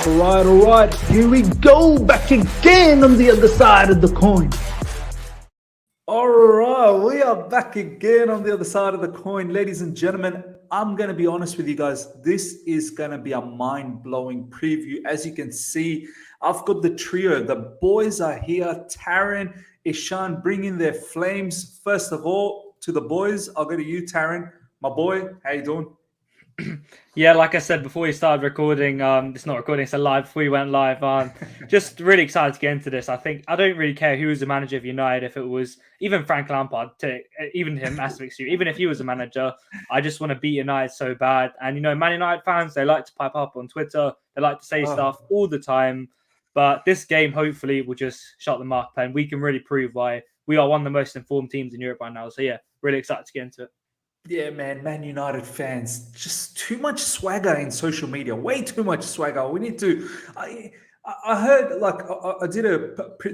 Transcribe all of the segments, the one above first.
All right. Here we go. Back again on the other side of the coin. All right. We are back again on the other side of the coin. Ladies and gentlemen, I'm going to be honest with you guys. This is going to be a mind-blowing preview. As you can see, I've got the trio. The boys are here. Taron, Ishan, bringing their flames. First of all, to the boys, I'll go to you, Taron. My boy, how you doing? Yeah, like I said before we started recording, it's not recording, it's a live. Before we went live, just really excited to get into this. I don't really care who was the manager of United. If it was even Frank Lampard, even him, even if he was a manager, I just want to beat United so bad. And Man United fans, they like to pipe up on Twitter. They like to say stuff all the time. But this game, hopefully, will just shut the mark, and we can really prove why we are one of the most informed teams in Europe right now. So yeah, really excited to get into it. Yeah, Man United fans, just too much swagger in social media. Way too much swagger. We need to. I heard I did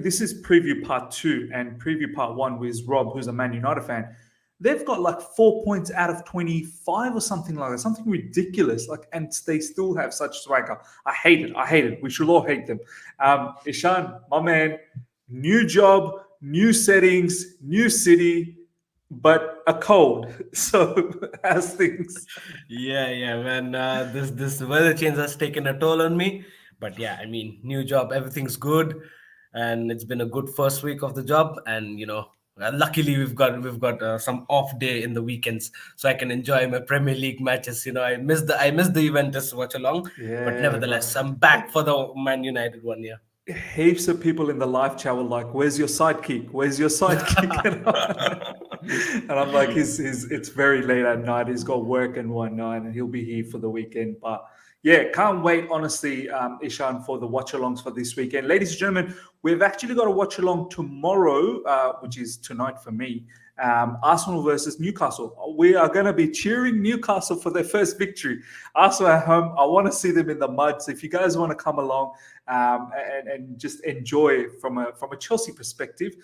this is preview part 2 and preview part 1 with Rob, who's a Man United fan. They've got like 4 points out of 25 or something like that, something ridiculous. And they still have such swagger. I hate it. We should all hate them. Ishan, my man, new job, new settings, new city, but a cold. So how's things? Yeah, man. This weather change has taken a toll on me. But yeah, I mean, new job, everything's good, and it's been a good first week of the job. And luckily we've got some off day in the weekends, so I can enjoy my Premier League matches. I missed the Juventus watch along, but nevertheless, I'm back for the Man United one. Yeah. Heaps of people in the live chat were like, "Where's your sidekick? Where's your sidekick?" And I'm like, it's very late at night. He's got work and whatnot, and he'll be here for the weekend. But yeah, can't wait, honestly, Ishan, for the watch-alongs for this weekend. Ladies and gentlemen, we've actually got a watch-along tomorrow, which is tonight for me. Arsenal versus Newcastle. We are going to be cheering Newcastle for their first victory. Arsenal at home. I want to see them in the mud. So if you guys want to come along and just enjoy from a Chelsea perspective,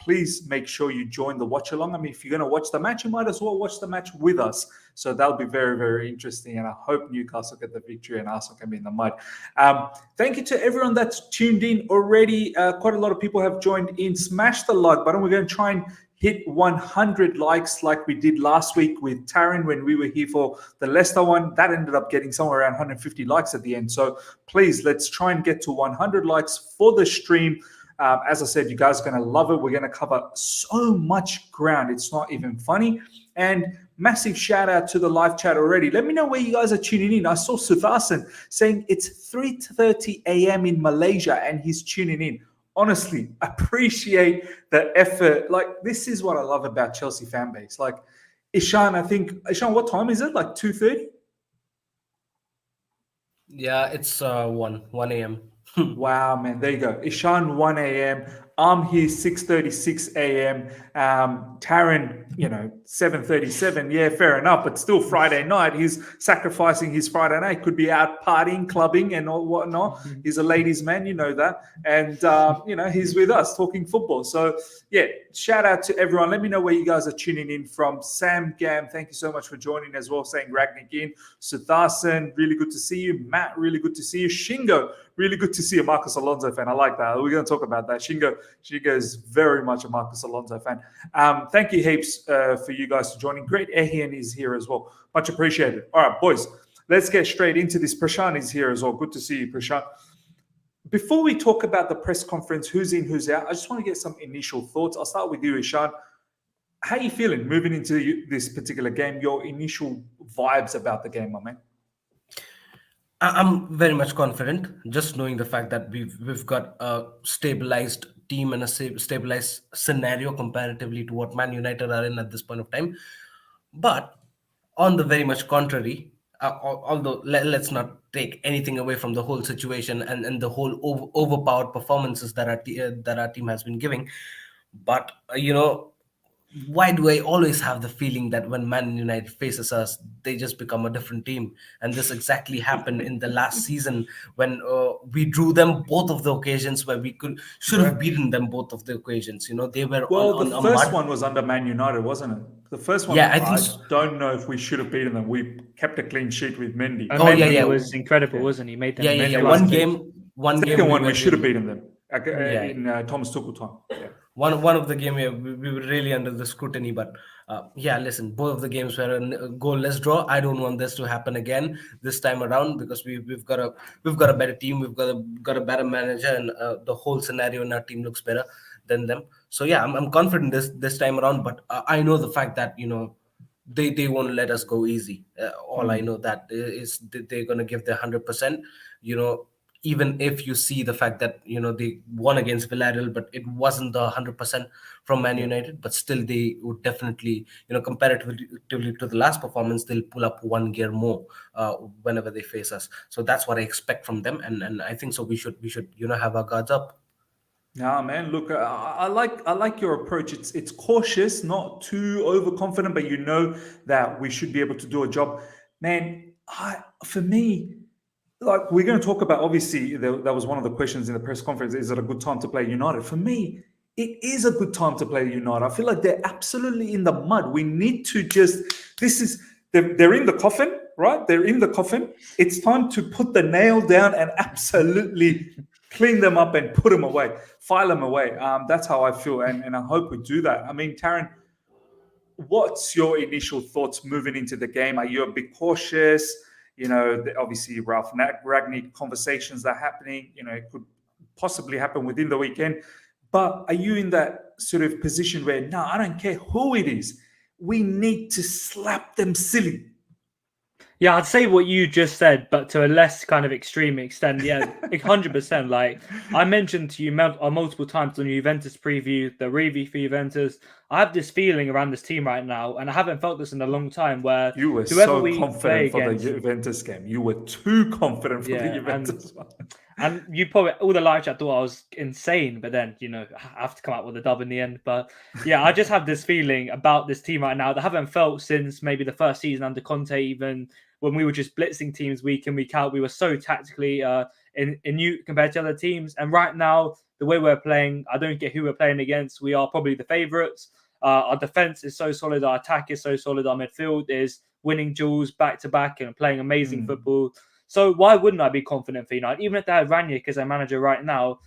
please make sure you join the watch along. I mean, if you're going to watch the match, you might as well watch the match with us. So that'll be very, very interesting. And I hope Newcastle get the victory and Arsenal can be in the mud. Thank you to everyone that's tuned in already. Quite a lot of people have joined in. Smash the like button. We're going to try and hit 100 likes like we did last week with Taron when we were here for the Leicester one. That ended up getting somewhere around 150 likes at the end. So please, let's try and get to 100 likes for the stream. As I said, you guys are going to love it. We're going to cover so much ground. It's not even funny. And massive shout out to the live chat already. Let me know where you guys are tuning in. I saw Suthasan saying it's 3:30 a.m. in Malaysia and he's tuning in. Honestly, appreciate the effort. This is what I love about Chelsea fan base. Ishan, what time is it? 2:30? Yeah, it's 1 a.m. Wow, man. There you go. Ishan, 1 a.m. I'm here 6:36 a.m. Taron, 7:37. Yeah, fair enough. But still Friday night. He's sacrificing his Friday night. Could be out partying, clubbing, and all whatnot. He's a ladies' man, you know that. And he's with us talking football. So yeah, shout out to everyone. Let me know where you guys are tuning in from. Sam Gam, thank you so much for joining as well. Saying Ragnik in. Suthasan, really good to see you. Matt, really good to see you. Shingo, really good to see you. Marcus Alonso fan. I like that. We're going to talk about that. Shingo is very much a Marcus Alonso fan. Thank you heaps for you guys for joining. Great Ehian is here as well. Much appreciated. All right, boys, let's get straight into this. Prashant is here as well. Good to see you, Prashant. Before we talk about the press conference, who's in, who's out, I just want to get some initial thoughts. I'll start with you, Ishan. How are you feeling moving into this particular game? Your initial vibes about the game, my man? I'm very much confident, just knowing the fact that we've got a stabilized team and a stabilized scenario comparatively to what Man United are in at this point of time. But on the very much contrary, although let's not take anything away from the whole situation and the whole overpowered performances that our team has been giving, but why do I always have the feeling that when Man United faces us, they just become a different team? And this exactly happened in the last season when we drew them both of the occasions where we should have beaten them both of the occasions. They were the first one was under Man United, wasn't it? The first one, Yeah, I I think. don't know if we should have beaten them. We kept a clean sheet with Mendy. And Oh, yeah, Mendy yeah. was incredible, Yeah. wasn't he? Made them Yeah. really One run. game Second one, we were should have really- beaten them Yeah. in Thomas Tuchel time. Yeah. One of the game we were really under the scrutiny, but yeah, listen, both of the games were a goalless draw. I don't want this to happen again this time around, because we've got a better team, we've got a better manager, and the whole scenario in our team looks better than them. So yeah, I'm confident this time around, but I know the fact that they won't let us go easy. All I know that is that they're gonna give their 100%. Even if you see the fact that they won against Villarreal, but it wasn't the 100% from Man United, but still they would definitely, comparatively to the last performance, they'll pull up one gear more whenever they face us. So that's what I expect from them, and I think so. We should have our guards up. Nah, man. Look, I like your approach. It's cautious, not too overconfident, but you know that we should be able to do a job, man. For me, like we're going to talk about. Obviously, that was one of the questions in the press conference. Is it a good time to play United? For me, it is a good time to play United. I feel like they're absolutely in the mud. We need to just. They're in the coffin, right? They're in the coffin. It's time to put the nail down and absolutely clean them up and put them away, file them away. That's how I feel, and I hope we do that. I mean, Taron, what's your initial thoughts moving into the game? Are you a bit cautious? Obviously, Ralph Ragnick conversations that are happening. It could possibly happen within the weekend. But are you in that sort of position where, no, I don't care who it is. We need to slap them silly. Yeah, I'd say what you just said, but to a less kind of extreme extent. Yeah, 100%. Like I mentioned to you multiple times on the Juventus preview, the review for Juventus, I have this feeling around this team right now, and I haven't felt this in a long time, where you were whoever so we confident for against, the Juventus game. You were too confident for the Juventus one. And you probably, all the live chat thought I was insane, but then, I have to come out with a dub in the end. But yeah, I just have this feeling about this team right now that I haven't felt since maybe the first season under Conte, even when we were just blitzing teams week in, week out. We were so tactically in new compared to other teams. And right now, the way we're playing, I don't get who we're playing against. We are probably the favourites. Our defence is so solid. Our attack is so solid. Our midfield is winning duels back to back and playing amazing football. So why wouldn't I be confident for United? Even if they had Ranić as their manager right now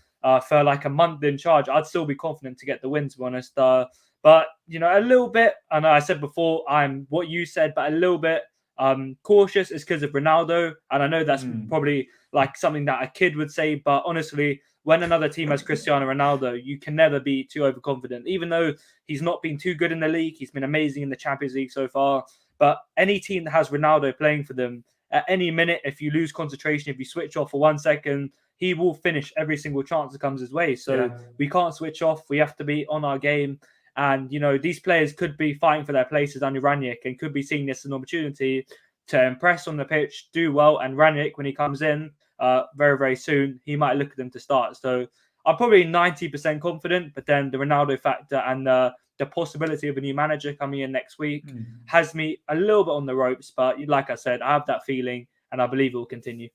for like a month in charge, I'd still be confident to get the win, to be honest. But, a little bit, and I said before, I'm what you said, but a little bit cautious is because of Ronaldo. And I know that's probably like something that a kid would say, but honestly, when another team has Cristiano Ronaldo, you can never be too overconfident. Even though he's not been too good in the league, he's been amazing in the Champions League so far. But any team that has Ronaldo playing for them, at any minute, if you lose concentration, if you switch off for 1 second, he will finish every single chance that comes his way. So we can't switch off. We have to be on our game. And, these players could be fighting for their places under Ranić and could be seeing this as an opportunity to impress on the pitch, do well. And Ranić, when he comes in very, very soon, he might look at them to start. So I'm probably 90% confident, but then the Ronaldo factor and the possibility of a new manager coming in next week has me a little bit on the ropes. But like I said, I have that feeling and I believe it will continue.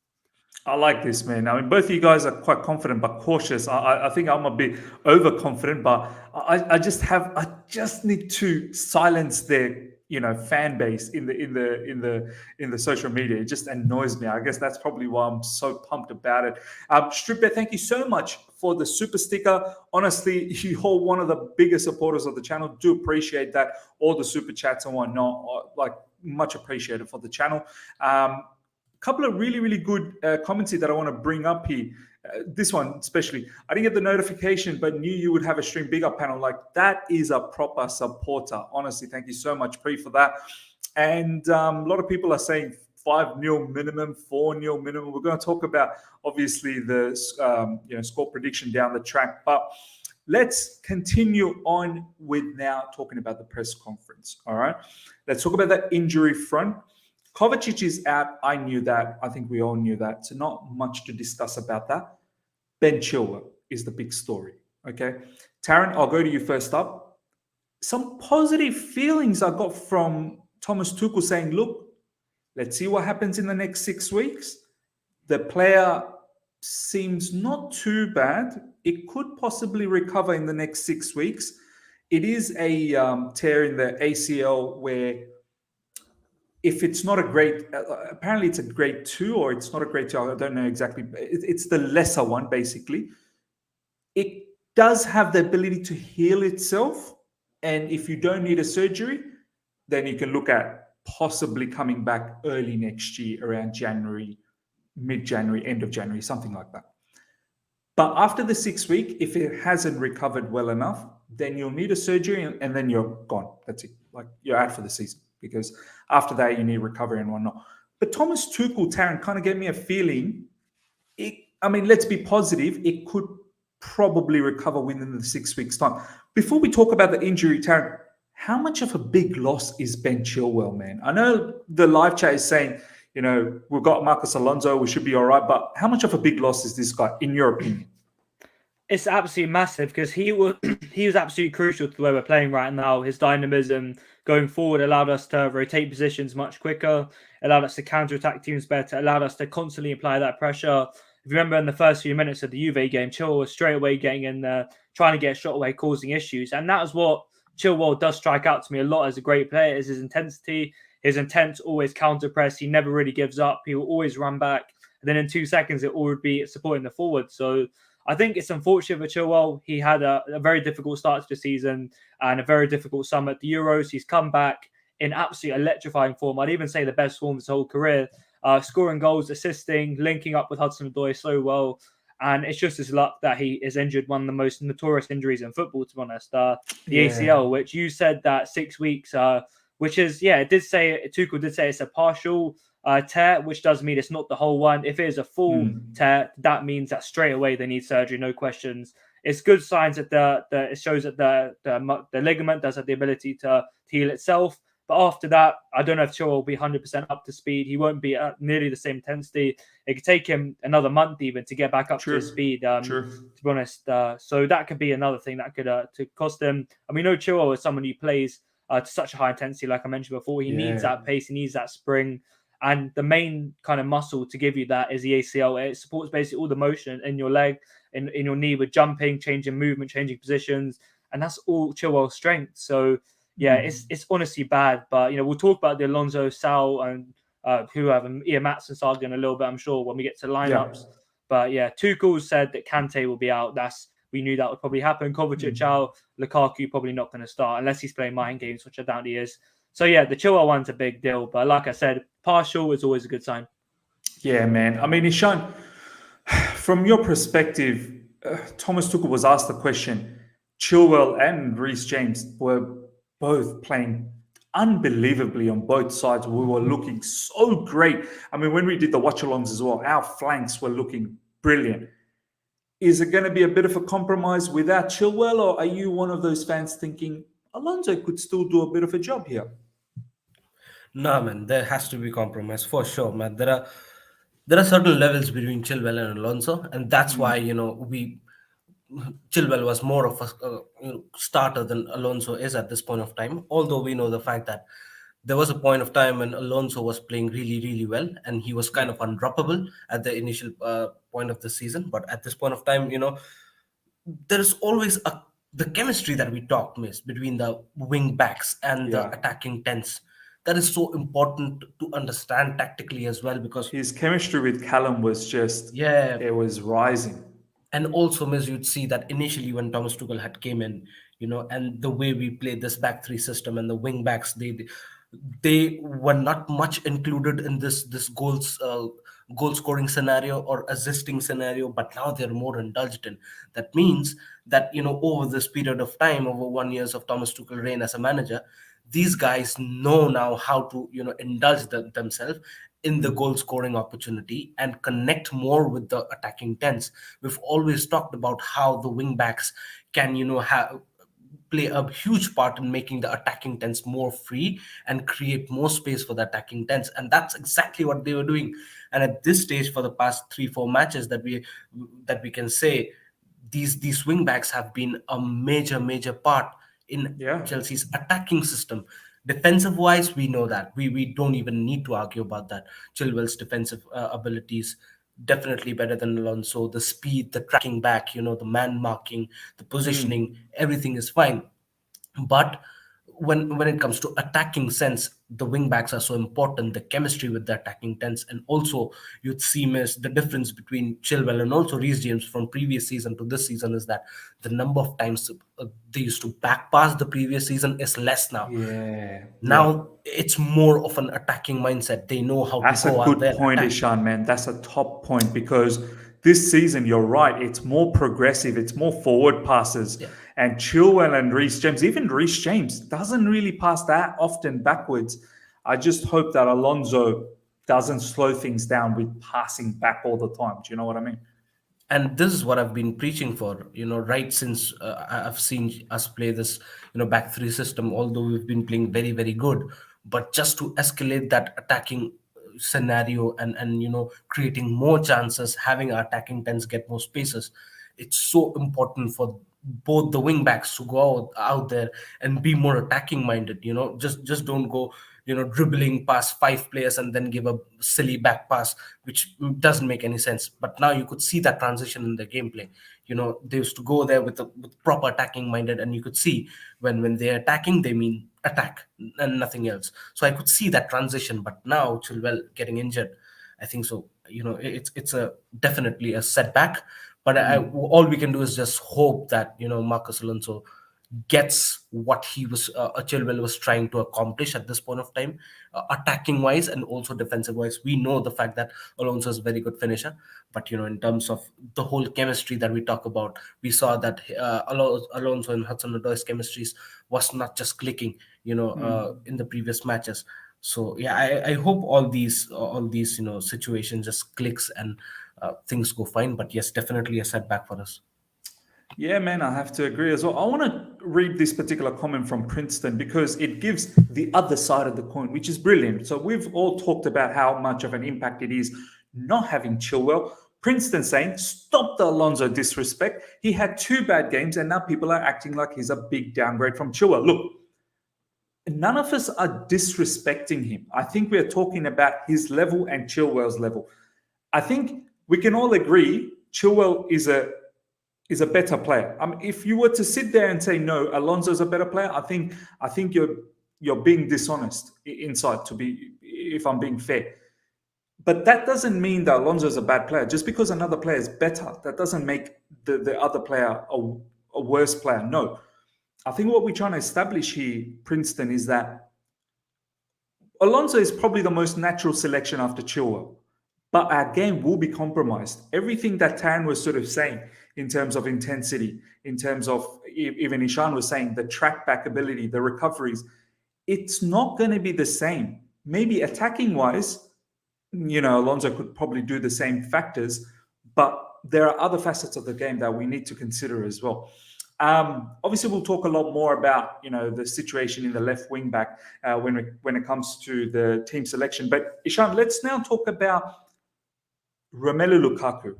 I like this, man. I mean, both of you guys are quite confident but cautious. I think I'm a bit overconfident, but I just need to silence their fan base in the social media. It just annoys me. I guess that's probably why I'm so pumped about it. Stripper, thank you so much for the super sticker. Honestly, you're one of the biggest supporters of the channel. Do appreciate that. All the super chats and whatnot, like much appreciated for the channel. Couple of really, really good comments here that I want to bring up here. This one especially. I didn't get the notification, but knew you would have a stream big up panel. Like, that is a proper supporter. Honestly, thank you so much, Pre, for that. And a lot of people are saying 5-0 minimum, 4-0 minimum. We're going to talk about, obviously, the score prediction down the track. But let's continue on with now talking about the press conference. All right. Let's talk about that injury front. Kovacic is out. I knew that. I think we all knew that. So not much to discuss about that. Ben Chilwell is the big story. Okay. Taron, I'll go to you first up. Some positive feelings I got from Thomas Tuchel saying, look, let's see what happens in the next 6 weeks. The player seems not too bad. It could possibly recover in the next 6 weeks. it is a tear in the ACL where if it's not a grade, apparently it's a grade 2 or it's not a grade 2. I don't know exactly. It's the lesser one, basically. It does have the ability to heal itself. And if you don't need a surgery, then you can look at possibly coming back early next year around January, mid-January, end of January, something like that. But after the 6 week, if it hasn't recovered well enough, then you'll need a surgery and then you're gone. That's it. Like you're out for the season because after that you need recovery and whatnot. But Thomas Tuchel, Taron, kind of gave me a feeling. Let's be positive. It could probably recover within the 6 weeks' time. Before we talk about the injury, Taron, how much of a big loss is Ben Chilwell, man? I know the live chat is saying, we've got Marcos Alonso, we should be all right. But how much of a big loss is this guy, in your opinion? It's absolutely massive because he was absolutely crucial to the way we're playing right now. His dynamism going forward allowed us to rotate positions much quicker, allowed us to counter-attack teams better, allowed us to constantly apply that pressure. If you remember in the first few minutes of the Juve game, Chilwell was straight away getting in there, trying to get a shot away, causing issues. And that is what Chilwell does strike out to me a lot as a great player, is his intensity, his intent to always counter-press. He never really gives up. He will always run back. And then in 2 seconds, it all would be supporting the forward. So I think it's unfortunate for Chilwell. He had a very difficult start to the season and a very difficult summer at the Euros. He's come back in absolutely electrifying form. I'd even say the best form of his whole career. Scoring goals, assisting, linking up with Hudson-Odoi so well. And it's just his luck that he is injured one of the most notorious injuries in football, to be honest. The ACL, which you said that 6 weeks, which is, Tuchel did say it's a partial tear, which does mean it's not the whole one. If it is a full tear, that means that straight away they need surgery, no questions. It's good signs that it shows that the ligament does have the ability to heal itself. But after that, I don't know if Chilwell will be 100% up to speed. He won't be at nearly the same intensity. It could take him another month even to get back up to his speed, to be honest. So that could be another thing that could to cost him. And we know Chilwell is someone who plays to such a high intensity, like I mentioned before. He needs that pace. He needs that spring. And the main kind of muscle to give you that is the ACL. It supports basically all the motion in your leg, in your knee with jumping, changing movement, changing positions. And that's all Chilwell's strength. So, it's honestly bad. But, we'll talk about the Alonso, Sal, and Ian Matson saga in a little bit, I'm sure, when we get to lineups. But, Tuchel said that Kante will be out. We knew that would probably happen. Kovacic out. Lukaku probably not going to start unless he's playing mind games, which I doubt he is. So, the Chilwell one's a big deal. But like I said, partial is always a good sign. Yeah, man. Ishan, from your perspective, Thomas Tuchel was asked the question. Chilwell and Reece James were both playing unbelievably on both sides. We were looking so great. When we did the watch-alongs as well, our flanks were looking brilliant. Is it going to be a bit of a compromise without Chilwell, or are you one of those fans thinking Alonso could still do a bit of a job here? No, man, there has to be compromise for sure, man. There are certain levels between Chilwell and Alonso, and that's why Chilwell was more of a starter than Alonso is at this point of time. Although we know the fact that there was a point of time when Alonso was playing really, really well, and he was kind of undroppable at the initial point of the season. But at this point of time, there is always the chemistry that we talked, miss, between the wing backs and the attacking tens. That is so important to understand tactically as well, because his chemistry with Callum was just it was rising. And also, miss, you'd see that initially when Thomas Tuchel had came in, and the way we played this back three system and the wing backs, they were not much included in this goal scoring scenario or assisting scenario, but now they're more indulged in. That means that over this period of time, over 1 year of Thomas Tuchel reign as a manager, these guys know now how to indulge themselves in the goal scoring opportunity and connect more with the attacking tens. We've always talked about how the wing backs can play a huge part in making the attacking tens more free and create more space for the attacking tens, and that's exactly what they were doing. And at this stage, for the past 3-4 matches that we can say, these wing backs have been a major part in Chelsea's attacking system. Defensive wise, we know that we don't even need to argue about that. Chilwell's defensive abilities definitely better than Alonso. The speed, the tracking back, the man marking, the positioning, everything is fine. But when it comes to attacking sense, the wing backs are so important. The chemistry with the attacking tense, and also you'd see miss the difference between Chilwell and also Reece James from previous season to this season is that the number of times they used to back pass the previous season is less now. Yeah, yeah. Now it's more of an attacking mindset. They know how to That's a go out good there and point, attack. Ishan, man. That's a top point because this season, you're right, it's more progressive, it's more forward passes. Yeah. And Chilwell and Reece James, even Reece James, doesn't really pass that often backwards. I just hope that Alonso doesn't slow things down with passing back all the time. Do you know what I mean? And this is what I've been preaching for, right since I've seen us play this, back three system. Although we've been playing very, very good, but just to escalate that attacking scenario and creating more chances, having our attacking tens get more spaces, it's so important for both the wing backs to go out there and be more attacking minded. Just don't go dribbling past five players and then give a silly back pass, which doesn't make any sense. But now you could see that transition in the gameplay. They used to go there with proper attacking minded, and you could see when they're attacking, they mean attack and nothing else. So I could see that transition. But now Chilwell getting injured, I think so. It's a definitely a setback. But all we can do is just hope that Marcus Alonso gets what he was Chilwell was trying to accomplish at this point of time, attacking wise and also defensive wise. We know the fact that Alonso is a very good finisher, but in terms of the whole chemistry that we talk about, we saw that Alonso and Hudson-Odoi's chemistries was not just clicking, in the previous matches. So yeah, I hope all these situations just clicks and things go fine. But yes, definitely a setback for us. Yeah, man, I have to agree as well. I want to read this particular comment from Princeton because it gives the other side of the coin, which is brilliant. So we've all talked about how much of an impact it is not having Chilwell. Princeton saying, stop the Alonso disrespect. He had two bad games and now people are acting like he's a big downgrade from Chilwell. Look, none of us are disrespecting him. I think we're talking about his level and Chilwell's level. I think we can all agree Chilwell is a better player. If you were to sit there and say no, Alonso's a better player, I think you're being dishonest inside. To be, if I'm being fair, but that doesn't mean that Alonso's a bad player. Just because another player is better, that doesn't make the other player a worse player. No, I think what we're trying to establish here, Princeton, is that Alonso is probably the most natural selection after Chilwell, but our game will be compromised. Everything that Tan was sort of saying in terms of intensity, in terms of even Ishan was saying, the track back ability, the recoveries, it's not going to be the same. Maybe attacking wise, Alonso could probably do the same factors, but there are other facets of the game that we need to consider as well. Obviously, we'll talk a lot more about the situation in the left wing back when it comes to the team selection. But Ishan, let's now talk about Romelu Lukaku.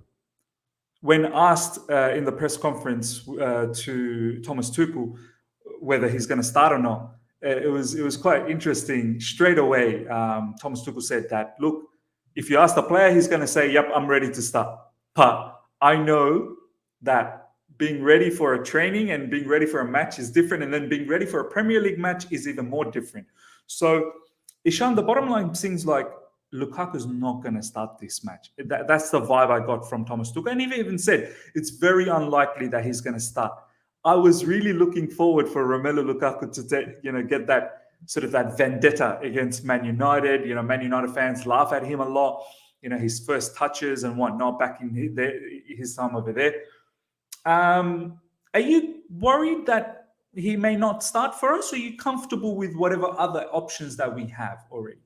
When asked in the press conference to Thomas Tuchel whether he's going to start or not, it was quite interesting. Straight away, Thomas Tuchel said that, look, if you ask the player, he's going to say, yep, I'm ready to start. But I know that being ready for a training and being ready for a match is different. And then being ready for a Premier League match is even more different. So, Ishan, the bottom line seems like Lukaku's not going to start this match. That's the vibe I got from Thomas Tuchel. And he even said it's very unlikely that he's going to start. I was really looking forward for Romelu Lukaku to get that sort of that vendetta against Man United. Man United fans laugh at him a lot. His first touches and whatnot back in his time over there. Are you worried that he may not start for us, or are you comfortable with whatever other options that we have already?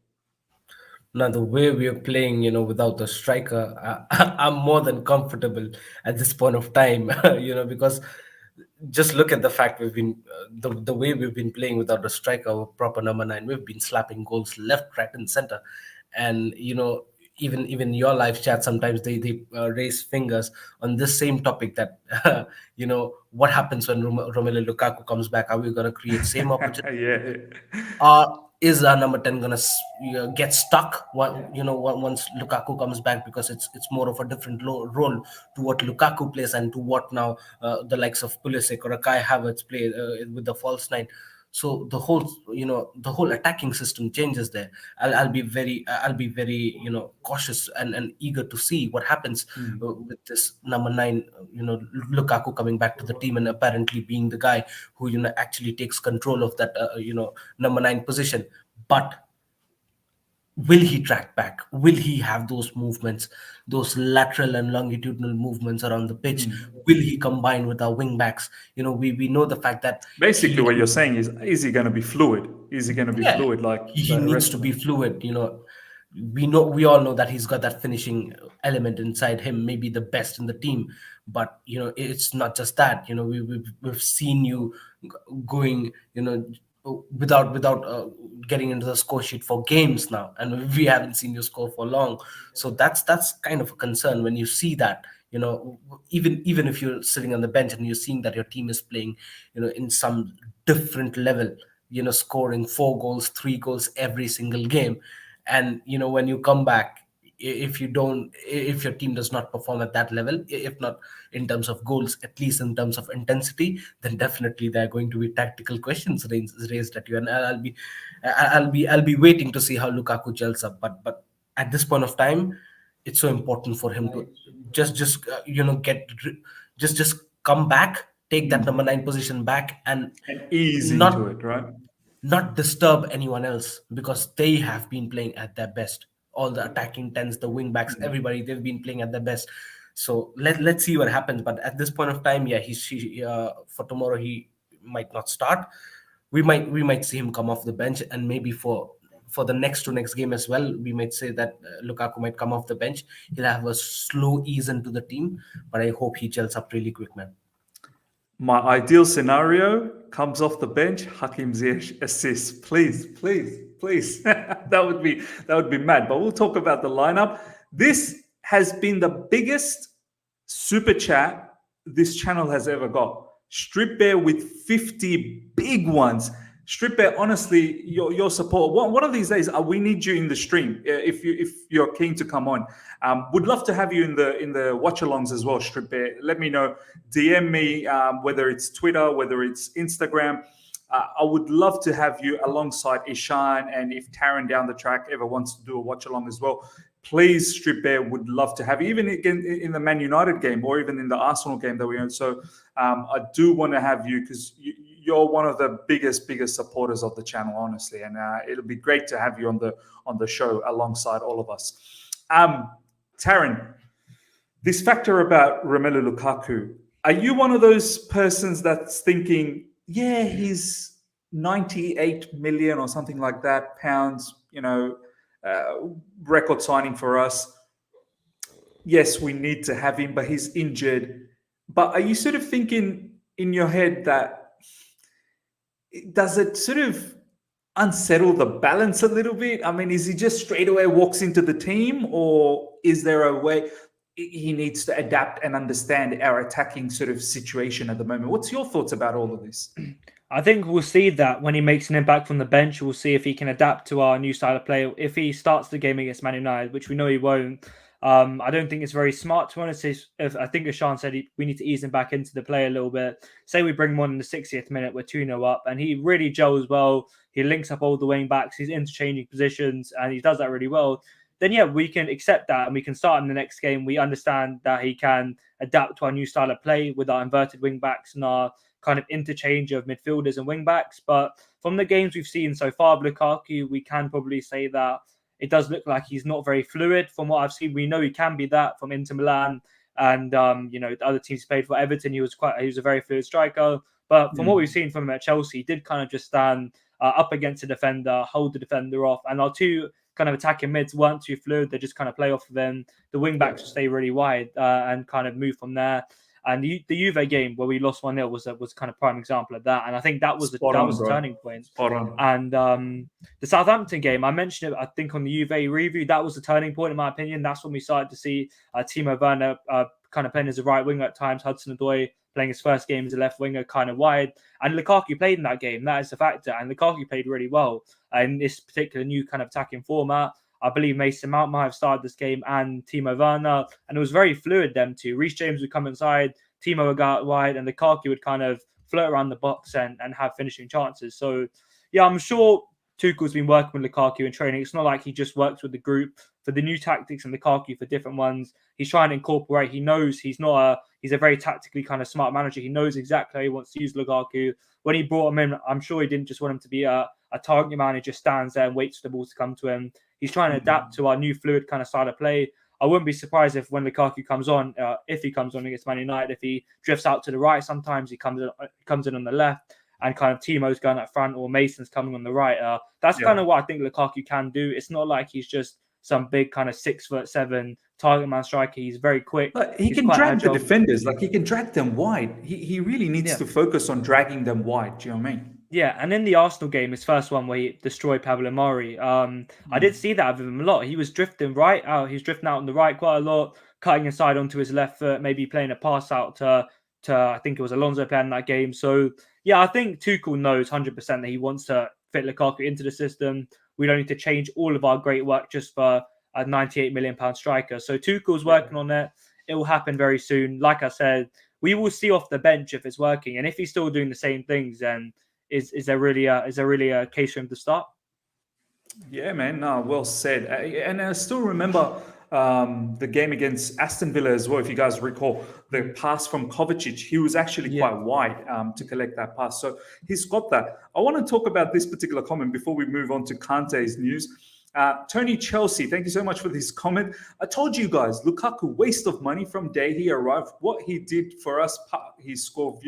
Now, the way we are playing, without a striker, I'm more than comfortable at this point of time, because just look at the fact we've been, the way we've been playing without a striker, a proper number nine, we've been slapping goals left, right, and center. And, even your live chat, sometimes they raise fingers on this same topic that, what happens when Romelu Lukaku comes back? Are we going to create same opportunity? Yeah. is our number 10 gonna get stuck once Lukaku comes back, because it's more of a different role to what Lukaku plays and to what now the likes of Pulisic or Kai Havertz play with the false nine. So the whole attacking system changes there. I'll be very cautious and eager to see what happens with this number 9, Lukaku coming back to the team and apparently being the guy who actually takes control of that number 9 position. But will he track back? Will he have those movements, those lateral and longitudinal movements around the pitch? Will he combine with our wing backs? We know the fact that Basically, what you're saying is he going to be fluid? Is he going to be fluid like he the needs rest to of be them? fluid? We all know that he's got that finishing element inside him, maybe the best in the team. But it's not just that. We've seen you going without getting into the score sheet for games now, and we haven't seen you score for long. So that's kind of a concern when you see that. Even if you're sitting on the bench and you're seeing that your team is playing in some different level, scoring 4 goals, 3 goals every single game, and when you come back, if your team does not perform at that level, if not in terms of goals, at least in terms of intensity, then definitely there are going to be tactical questions raised at you. And I'll be waiting to see how Lukaku gels up. But at this point of time, it's so important for him to just come back, take that number 9 position back, and And ease not into it, right? not disturb anyone else, because they have been playing at their best. All the attacking tens, the wing backs, everybody, they've been playing at their best. So let's see what happens. But at this point of time, yeah, for tomorrow he might not start. We might see him come off the bench, and maybe for the next game as well, we might say that Lukaku might come off the bench. He'll have a slow ease into the team, but I hope he gels up really quick, man. My ideal scenario comes off the bench, Hakim Ziyech assists. Please, please, please. that would be mad. But we'll talk about the lineup. This has been the biggest super chat this channel has ever got. Strip Bear with 50 big ones. Strip Bear, honestly, your support. One of these days, we need you in the stream. If you're keen to come on, would love to have you in the watch-alongs as well. Strip Bear, let me know. DM me, whether it's Twitter, whether it's Instagram. I would love to have you alongside Ishan, and if Taron down the track ever wants to do a watch-along as well, please, Strip Bear, would love to have you, even again in the Man United game or even in the Arsenal game that we own. So I do want to have you, because you're one of the biggest supporters of the channel, honestly, and it'll be great to have you on the show alongside all of us. Taron, this factor about Romelu Lukaku, are you one of those persons that's thinking, yeah, he's 98 million or something like that pounds, record signing for us. Yes, we need to have him, but he's injured. But are you sort of thinking in your head that, does it sort of unsettle the balance a little bit? I mean, is he just straight away walks into the team, or is there a way he needs to adapt and understand our attacking sort of situation at the moment? What's your thoughts about all of this? I think we'll see that when he makes an impact from the bench. We'll see if he can adapt to our new style of play. If he starts the game against Man United, which we know he won't, I don't think it's very smart, to be honest. I think, as Sean said, we need to ease him back into the play a little bit. Say we bring him on in the 60th minute, we're 2-0 up, and he really gels well. He links up all the wing backs, he's interchanging positions, and he does that really well. Then, yeah, we can accept that and we can start in the next game. We understand that he can adapt to our new style of play with our inverted wing backs and our kind of interchange of midfielders and wing backs. But from the games we've seen so far of Lukaku, we can probably say that it does look like he's not very fluid. From what I've seen, we know he can be that from Inter Milan and the other teams he played for. Everton, he was a very fluid striker. But from what we've seen from him at Chelsea, he did kind of just stand up against a defender, hold the defender off, and our two kind of attacking mids weren't too fluid. They just kind of play off of them. The wing backs will stay really wide and kind of move from there. And the Juve game where we lost 1-0 was kind of prime example of that. And I think that was a turning point. Spot on. And the Southampton game, I mentioned it, I think, on the Juve review, that was a turning point, in my opinion. That's when we started to see Timo Werner kind of playing as a right winger at times. Hudson-Odoi playing his first game as a left winger, kind of wide. And Lukaku played in that game. That is the factor. And Lukaku played really well in this particular new kind of attacking format. I believe Mason Mount might have started this game and Timo Werner. And it was very fluid, them two. Reece James would come inside, Timo would go out wide, and Lukaku would kind of float around the box and have finishing chances. So, yeah, I'm sure Tuchel's been working with Lukaku in training. It's not like he just works with the group for the new tactics and Lukaku for different ones. He's trying to incorporate. He knows he's a very tactically kind of smart manager. He knows exactly how he wants to use Lukaku. When he brought him in, I'm sure he didn't just want him to be a target man who just stands there and waits for the ball to come to him. He's trying to adapt to our new fluid kind of style of play. I wouldn't be surprised if when Lukaku comes on, if he comes on against Man United, if he drifts out to the right, sometimes he comes in on the left and kind of Timo's going up front or Mason's coming on the right. That's kind of what I think Lukaku can do. It's not like he's just some big kind of 6'7" target man striker. He's very quick. He can drag the defenders. Like he can drag them wide. He really needs to focus on dragging them wide. Do you know what I mean? Yeah, and in the Arsenal game, his first one where he destroyed Pablo Mari, I did see that of him a lot. He was drifting right out. He was drifting out on the right quite a lot, cutting inside onto his left foot, maybe playing a pass out to I think it was Alonso playing that game. So, yeah, I think Tuchel knows 100% that he wants to fit Lukaku into the system. We don't need to change all of our great work just for a £98 million striker. So Tuchel's working on it. It will happen very soon. Like I said, we will see off the bench if it's working. And if he's still doing the same things, then is there really a case for him to start? Yeah, man. No, well said. And I still remember the game against Aston Villa as well. If you guys recall the pass from Kovacic, he was actually quite wide to collect that pass. So he's got that. I want to talk about this particular comment before we move on to Kante's news. Tony Chelsea, thank you so much for this comment. I told you guys, Lukaku, waste of money from day he arrived. What he did for us, he scored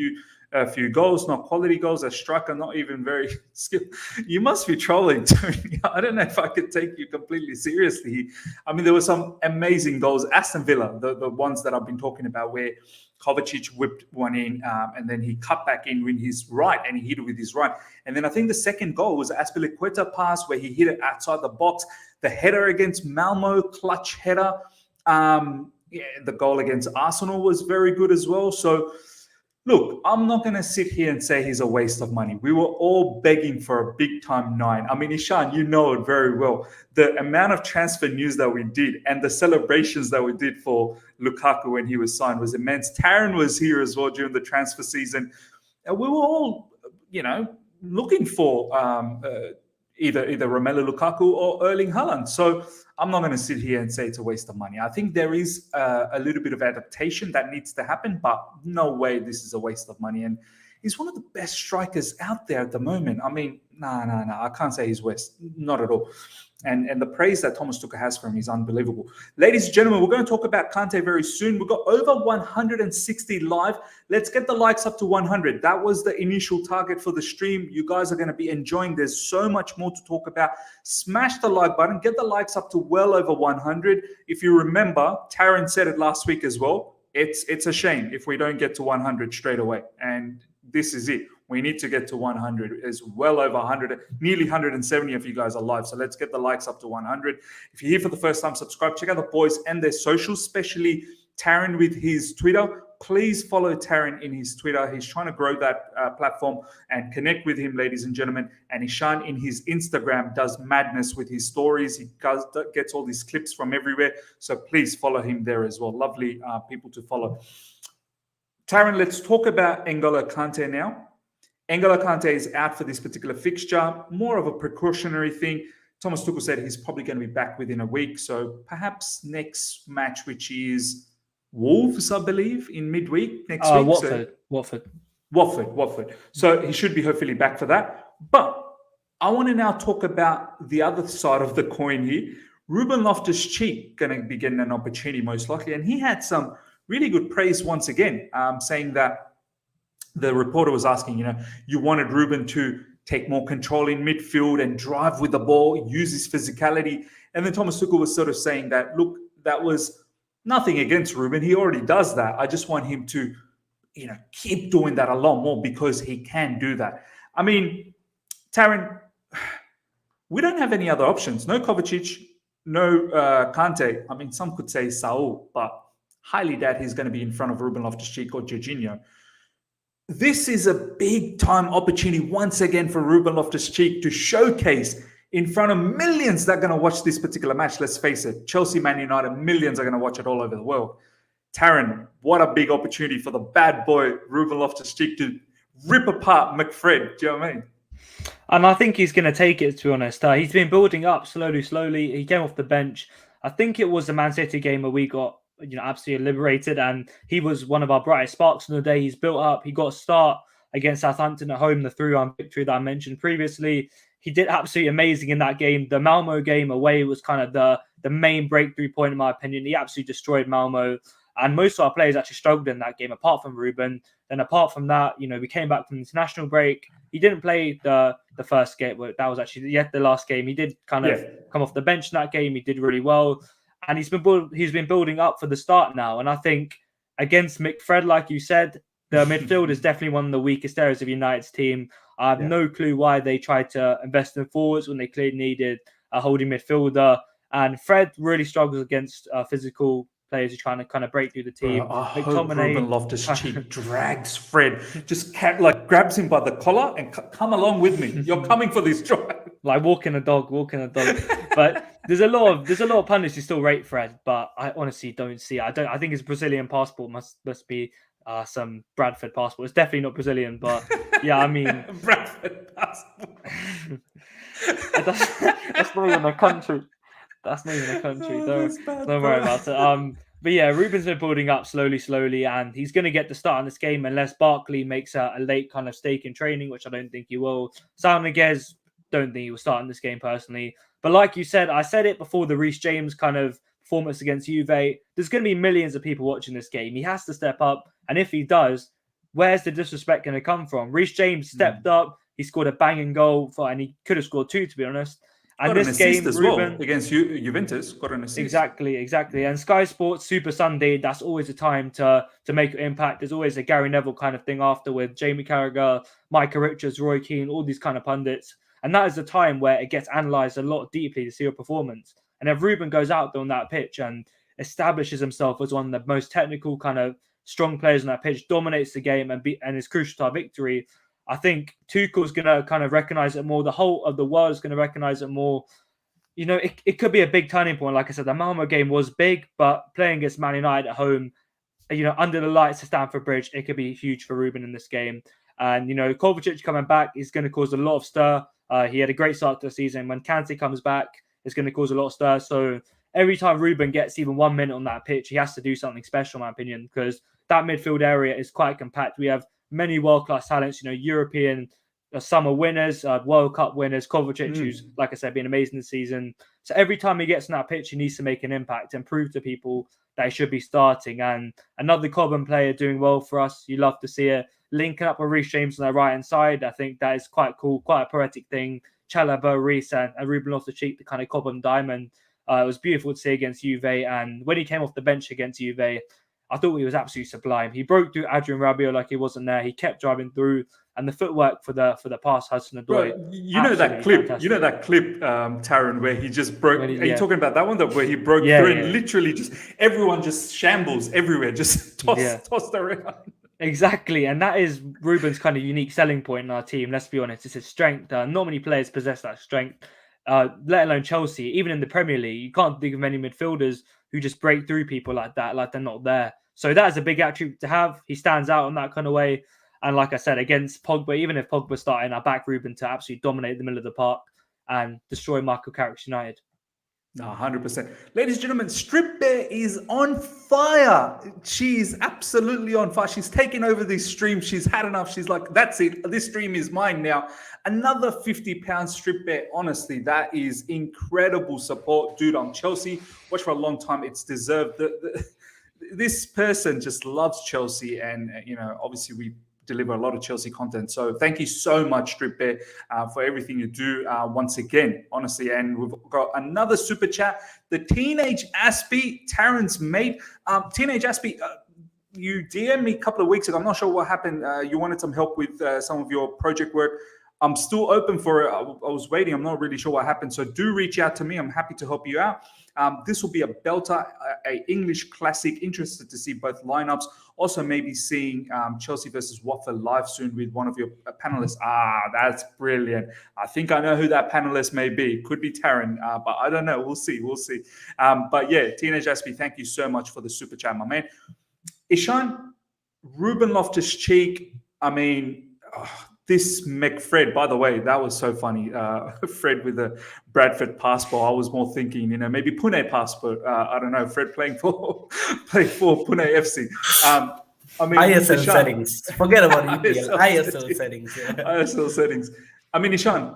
a few goals, not quality goals. A striker, not even very skilled. You must be trolling, Tony. I don't know if I could take you completely seriously. I mean, there were some amazing goals. Aston Villa, the ones that I've been talking about, where Kovacic whipped one in, and then he cut back in with his right, and he hit it with his right. And then I think the second goal was Azpilicueta pass, where he hit it outside the box. The header against Malmo, clutch header. The goal against Arsenal was very good as well. So, look, I'm not going to sit here and say he's a waste of money. We were all begging for a big-time 9. I mean, Ishan, you know it very well. The amount of transfer news that we did and the celebrations that we did for Lukaku when he was signed was immense. Taron was here as well during the transfer season. And we were all, looking for either Romelu Lukaku or Erling Haaland. So I'm not going to sit here and say it's a waste of money. I think there is a little bit of adaptation that needs to happen, but no way this is a waste of money. And he's one of the best strikers out there at the moment. I mean, no. I can't say he's waste. Not at all. And the praise that Thomas Tuchel has for him is unbelievable. Ladies and gentlemen, we're going to talk about Kante very soon. We've got over 160 live. Let's get the likes up to 100. That was the initial target for the stream. You guys are going to be enjoying. There's so much more to talk about. Smash the like button. Get the likes up to well over 100. If you remember, Taron said it last week as well. It's a shame if we don't get to 100 straight away. And this is it. We need to get to 100. It's well over 100, nearly 170 of you guys are live. So let's get the likes up to 100. If you're here for the first time, subscribe. Check out the boys and their socials, especially Taron with his Twitter. Please follow Taron in his Twitter. He's trying to grow that platform and connect with him, ladies and gentlemen. And Ishan in his Instagram does madness with his stories. He gets all these clips from everywhere. So please follow him there as well. Lovely people to follow. Taron, let's talk about N'Golo Kante now. N'Golo Kante is out for this particular fixture, more of a precautionary thing. Thomas Tuchel said he's probably going to be back within a week. So perhaps next match, which is Wolves, I believe, in midweek next week. Watford. So he should be hopefully back for that. But I want to now talk about the other side of the coin here. Ruben Loftus-Cheek going to be getting an opportunity most likely. And he had some really good praise once again, saying that the reporter was asking, you wanted Ruben to take more control in midfield and drive with the ball, use his physicality. And then Thomas Tuchel was sort of saying that, look, that was nothing against Ruben. He already does that. I just want him to, keep doing that a lot more because he can do that. I mean, Taron, we don't have any other options. No Kovacic, no Kante. I mean, some could say Saul, but highly doubt he's going to be in front of Ruben Loftus-Cheek or Jorginho. This is a big time opportunity once again for Ruben Loftus-Cheek to showcase in front of millions that are going to watch this particular match. Let's face it, Chelsea, Man United, millions are going to watch it all over the world. Taron, what a big opportunity for the bad boy Ruben Loftus-Cheek to rip apart McFred. Do you know what I mean? And I think he's going to take it, to be honest. He's been building up slowly. He came off the bench. I think it was the Man City game where we got absolutely liberated, and he was one of our brightest sparks on the day. He's built up. He got a start against Southampton at home, the 3-1 victory that I mentioned previously. He did absolutely amazing in that game. The Malmo game away was kind of the main breakthrough point, in my opinion. He absolutely destroyed Malmo. And most of our players actually struggled in that game, apart from Ruben. Then apart from that, we came back from the international break. He didn't play the first game. That was actually the last game. He did kind of come off the bench in that game. He did really well. And he's been building up for the start now. And I think against McFred, like you said, the midfield is definitely one of the weakest areas of United's team. I have no clue why they tried to invest in forwards when they clearly needed a holding midfielder. And Fred really struggles against physical players who are trying to kind of break through the team. I hope Ruben Loftus-Cheek drags Fred, just grabs him by the collar and come along with me. You're coming for this drive. Like walking a dog. But there's a lot of pundits who still rate Fred, but I honestly don't see it. I think his Brazilian passport must be some Bradford passport. It's definitely not Brazilian, but yeah, I mean Bradford passport. that's not even a country. That's not even a country. Don't worry about it. But yeah, Ruben's been building up slowly, and he's going to get the start in this game unless Barkley makes a late kind of stake in training, which I don't think he will. Sam Niguez, don't think he will start in this game personally. But like you said, I said it before the Reece James kind of performance against Juve. There's going to be millions of people watching this game. He has to step up, and if he does, where's the disrespect going to come from? Reece James stepped up. He scored a banging goal, and he could have scored 2, to be honest. And got this an game, as Ruben, well against Juventus, got an assist. Exactly. And Sky Sports Super Sunday, that's always a time to make an impact. There's always a Gary Neville kind of thing after with Jamie Carragher, Micah Richards, Roy Keane, all these kind of pundits. And that is the time where it gets analysed a lot deeply to see your performance. And if Ruben goes out there on that pitch and establishes himself as one of the most technical kind of strong players on that pitch, dominates the game and is crucial to our victory, I think Tuchel's going to kind of recognise it more. The whole of the world is going to recognise it more. It could be a big turning point. Like I said, the Malmo game was big, but playing against Man United at home, under the lights of Stamford Bridge, it could be huge for Ruben in this game. And, Kovacic coming back is going to cause a lot of stir. He had a great start to the season. When Kante comes back, it's going to cause a lot of stir. So every time Ruben gets even 1 minute on that pitch, he has to do something special, in my opinion, because that midfield area is quite compact. We have many world-class talents, European summer winners, World Cup winners, Kovacic, who's, like I said, been amazing this season. So every time he gets on that pitch, he needs to make an impact and prove to people that he should be starting. And another Cobham player doing well for us. You love to see it. Linking up with Reece James on the right-hand side, I think that is quite cool, quite a poetic thing. Chalobah, Reece, and Ruben Loftus-Cheek, the kind of Cobham diamond. It was beautiful to see against Juve. And when he came off the bench against Juve, I thought he was absolutely sublime. He broke through Adrian Rabiot like he wasn't there. He kept driving through, and the footwork for the pass, Hudson-Odoi. You know that clip. Fantastic. You know that clip, Taron, where he just broke. Are you talking about that one? Where he broke through and literally just everyone just shambles everywhere, just tossed around. Exactly, and that is Ruben's kind of unique selling point in our team. Let's be honest, it's his strength. Not many players possess that strength, let alone Chelsea. Even in the Premier League, you can't think of many midfielders who just break through people like that, like they're not there. So that is a big attribute to have. He stands out in that kind of way. And like I said, against Pogba, even if Pogba's starting, I back Ruben to absolutely dominate the middle of the park and destroy Michael Carrick's United. 100%. Ladies and gentlemen, Strip Bear is on fire. She's absolutely on fire. She's taken over this stream. She's had enough. She's like, that's it. This stream is mine now. Another £50 Strip Bear. Honestly, that is incredible support. Dude, I'm Chelsea. Watched for a long time. It's deserved. This person just loves Chelsea. And, obviously we deliver a lot of Chelsea content. So thank you so much, Strip Bear, for everything you do once again, honestly. And we've got another super chat. The Teenage Aspie, Taron's mate. Teenage Aspie, you DM'd me a couple of weeks ago. I'm not sure what happened. You wanted some help with some of your project work. I'm still open for it. I was waiting. I'm not really sure what happened. So do reach out to me. I'm happy to help you out. This will be a belter, a English classic. Interested to see both lineups. Also, maybe seeing Chelsea versus Watford live soon with one of your panelists. That's brilliant. I think I know who that panelist may be. Could be Taron, but I don't know. We'll see. We'll see. But yeah, Teenage Aspie, thank you so much for the super chat, my man. Ishan, Ruben Loftus-Cheek. I mean, this McFred, by the way, that was so funny. Fred with a Bradford passport. I was more thinking, maybe Pune passport. I don't know. Fred playing for Pune FC. I mean, ISL Ishan, settings. Forget about EPL. ISL settings. Yeah. ISL settings. I mean, Ishan,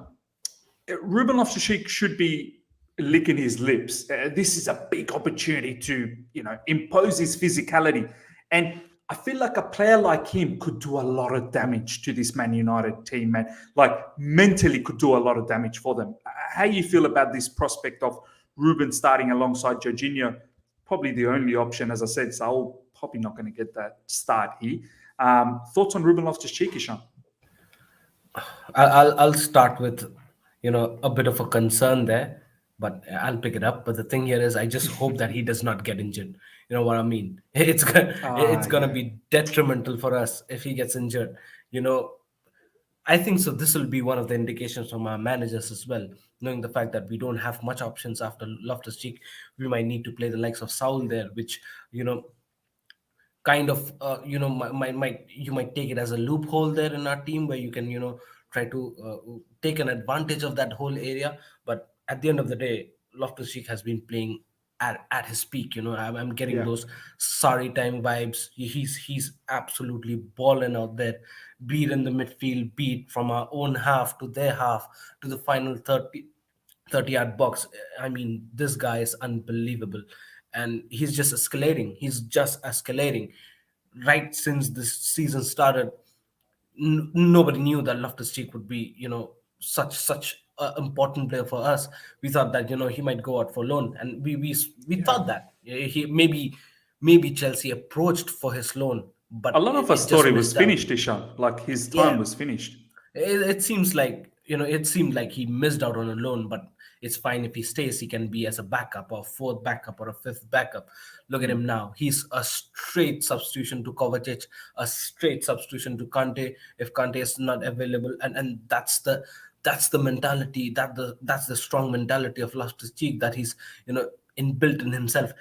Ruben Loftus-Cheek should be licking his lips. This is a big opportunity to, impose his physicality. And I feel like a player like him could do a lot of damage to this Man United team, man. Like mentally could do a lot of damage for them. How you feel about this prospect of Ruben starting alongside Jorginho? Probably the only option, as I said. So probably not going to get that start here. Thoughts on Ruben Loftus-Cheek, Ishan? I'll start with, a bit of a concern there, but I'll pick it up. But the thing here is, I just hope that he does not get injured. You know what I mean? It's gonna be detrimental for us if he gets injured. I think so. This will be one of the indications from our managers as well, knowing the fact that we don't have much options after Loftus-Cheek. We might need to play the likes of Saul there, which kind of you might take it as a loophole there in our team where you can try to take an advantage of that whole area. But at the end of the day, Loftus-Cheek has been playing at his peak. I'm getting those sorry time vibes. He's absolutely balling out there, be it in the midfield, be it from our own half to their half to the final 30-yard box. I mean, this guy is unbelievable, and he's just escalating. Right since this season started, nobody knew that Loftus-Cheek would be, such an important player for us. We thought that he might go out for loan, and we thought that he maybe Chelsea approached for his loan, but a lot of us thought it was finished, Ishan. Like his time was finished. It seems like it seemed like he missed out on a loan, but it's fine if he stays. He can be as a backup or fourth backup or a fifth backup. Look at him now. He's a straight substitution to Kovacic, a straight substitution to Kante if Kante is not available, and that's the mentality, that's the strong mentality of Loftus-Cheek that he's inbuilt in himself.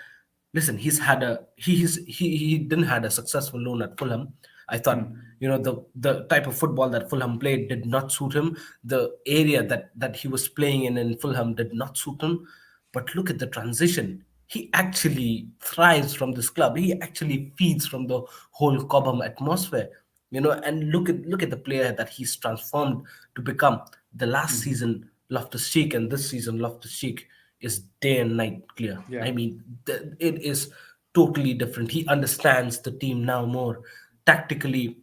Listen, he didn't had a successful loan at Fulham. I thought, the type of football that Fulham played did not suit him. The area that he was playing in Fulham did not suit him. But look at the transition. He actually thrives from this club. He actually feeds from the whole Cobham atmosphere. And look at the player that he's transformed to become. The last season, Loftus-Cheek, and this season, Loftus-Cheek is day and night clear. Yeah. I mean, it is totally different. He understands the team now more. Tactically,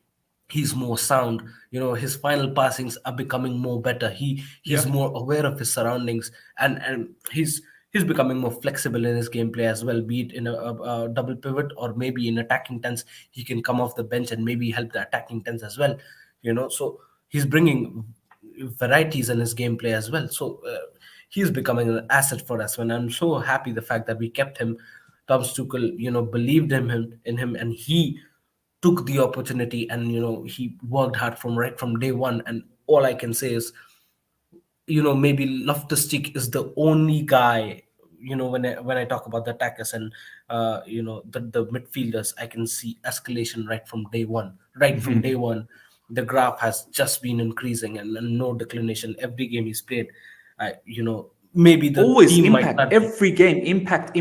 he's more sound. His final passings are becoming more better. He's more aware of his surroundings, and he's becoming more flexible in his gameplay as well, be it in a double pivot or maybe in attacking tense. He can come off the bench and maybe help the attacking tense as well. So he's bringing varieties in his gameplay as well. So he's becoming an asset for us. And I'm so happy the fact that we kept him. Thomas Tuchel, believed in him, and he took the opportunity, and he worked hard right from day one. And all I can say is, maybe Loftus-Cheek is the only guy, when I talk about the attackers and the midfielders, I can see escalation right from day one. From day one, the graph has just been increasing and no declination. Every game he's played, maybe the always team impact. might not, Every game, impact.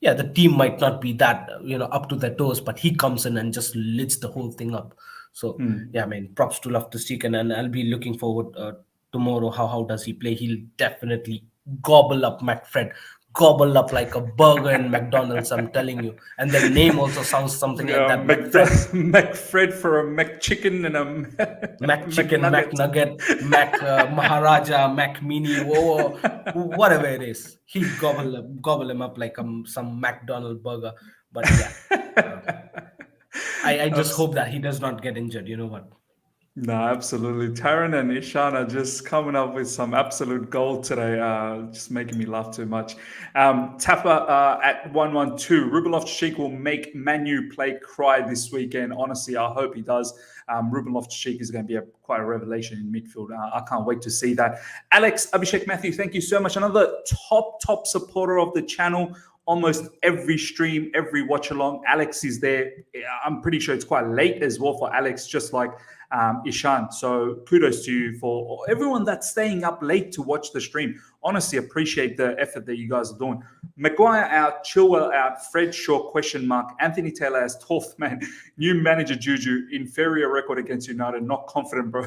yeah, the team might not be that up to their toes, but he comes in and just lids the whole thing up. So yeah, man, props to Loftus-Cheek, and I'll be looking forward tomorrow. How does he play? He'll definitely gobble up McFred, gobble up like a burger in McDonald's. I'm telling you, and the name also sounds something like that. McFred for a McChicken and a McChicken, McNugget, Mac Maharaja, Mac Mini, whatever it is. He gobble him up like some McDonald burger. But yeah, I just hope that he does not get injured. You know what? No, absolutely. Taron and Ishan are just coming up with some absolute gold today, just making me laugh too much. Tapper at 112. Ruben Loftus-Cheek will make Manu play cry this weekend. Honestly, I hope he does. Ruben Loftus-Cheek is going to be quite a revelation in midfield. I can't wait to see that. Alex Abhishek Matthew, thank you so much. Another top supporter of the channel. Almost every stream, every watch along, Alex is there. I'm pretty sure it's quite late as well for Alex, just like Ishan. So kudos to you for everyone that's staying up late to watch the stream. Honestly, appreciate the effort that you guys are doing. Maguire out, Chilwell out, Fred Shaw ? Anthony Taylor as 12th man. New manager Juju, inferior record against United, not confident, bro.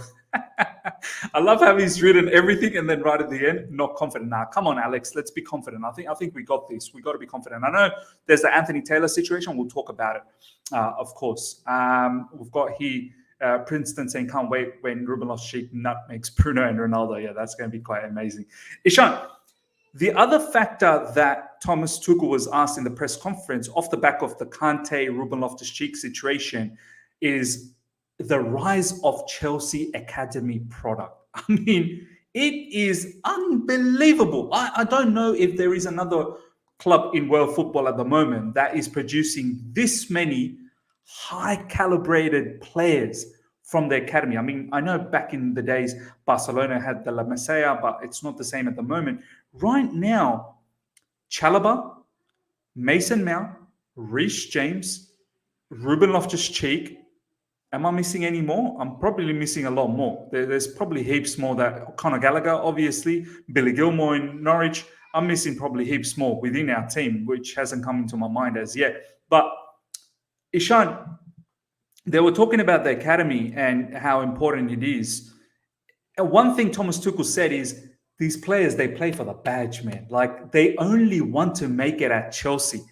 I love how he's written everything and then right at the end, not confident. Nah, come on, Alex, let's be confident. I think we got this. We got to be confident. I know there's the Anthony Taylor situation. We'll talk about it, of course. We've got here Princeton saying can't wait when Ruben Loftus-Cheek nutmegs Bruno and Ronaldo. Yeah, that's going to be quite amazing. Ishan, the other factor that Thomas Tuchel was asked in the press conference off the back of the Kante Ruben Loftus-Cheek situation is the rise of Chelsea Academy product. I mean, it is unbelievable. I don't know if there is another club in world football at the moment that is producing this many high-calibrated players from the academy. I mean, I know back in the days, Barcelona had the La Masia, but it's not the same at the moment. Right now, Chalobah, Mason Mount, Reece James, Ruben Loftus-Cheek. Am I missing any more? I'm probably missing a lot more. There's probably heaps more that Conor Gallagher, obviously, Billy Gilmore in Norwich. I'm missing probably heaps more within our team, which hasn't come into my mind as yet. But Ishan, they were talking about the academy and how important it is. And one thing Thomas Tuchel said is these players, they play for the badge, man. Like they only want to make it at Chelsea.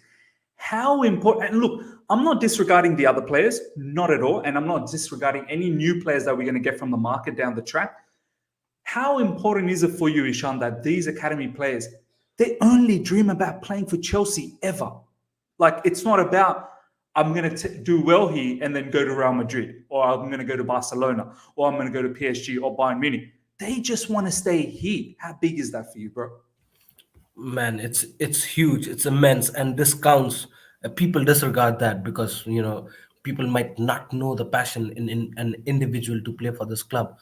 How important, and look, I'm not disregarding the other players, not at all. And I'm not disregarding any new players that we're going to get from the market down the track. How important is it for you, Ishan, that these academy players, they only dream about playing for Chelsea ever? Like, it's not about, I'm going to do well here and then go to Real Madrid, or I'm going to go to Barcelona, or I'm going to go to PSG or Bayern Munich. They just want to stay here. How big is that for you, bro? Man, it's huge, it's immense, and this counts. People disregard that because people might not know the passion in an individual to play for this club.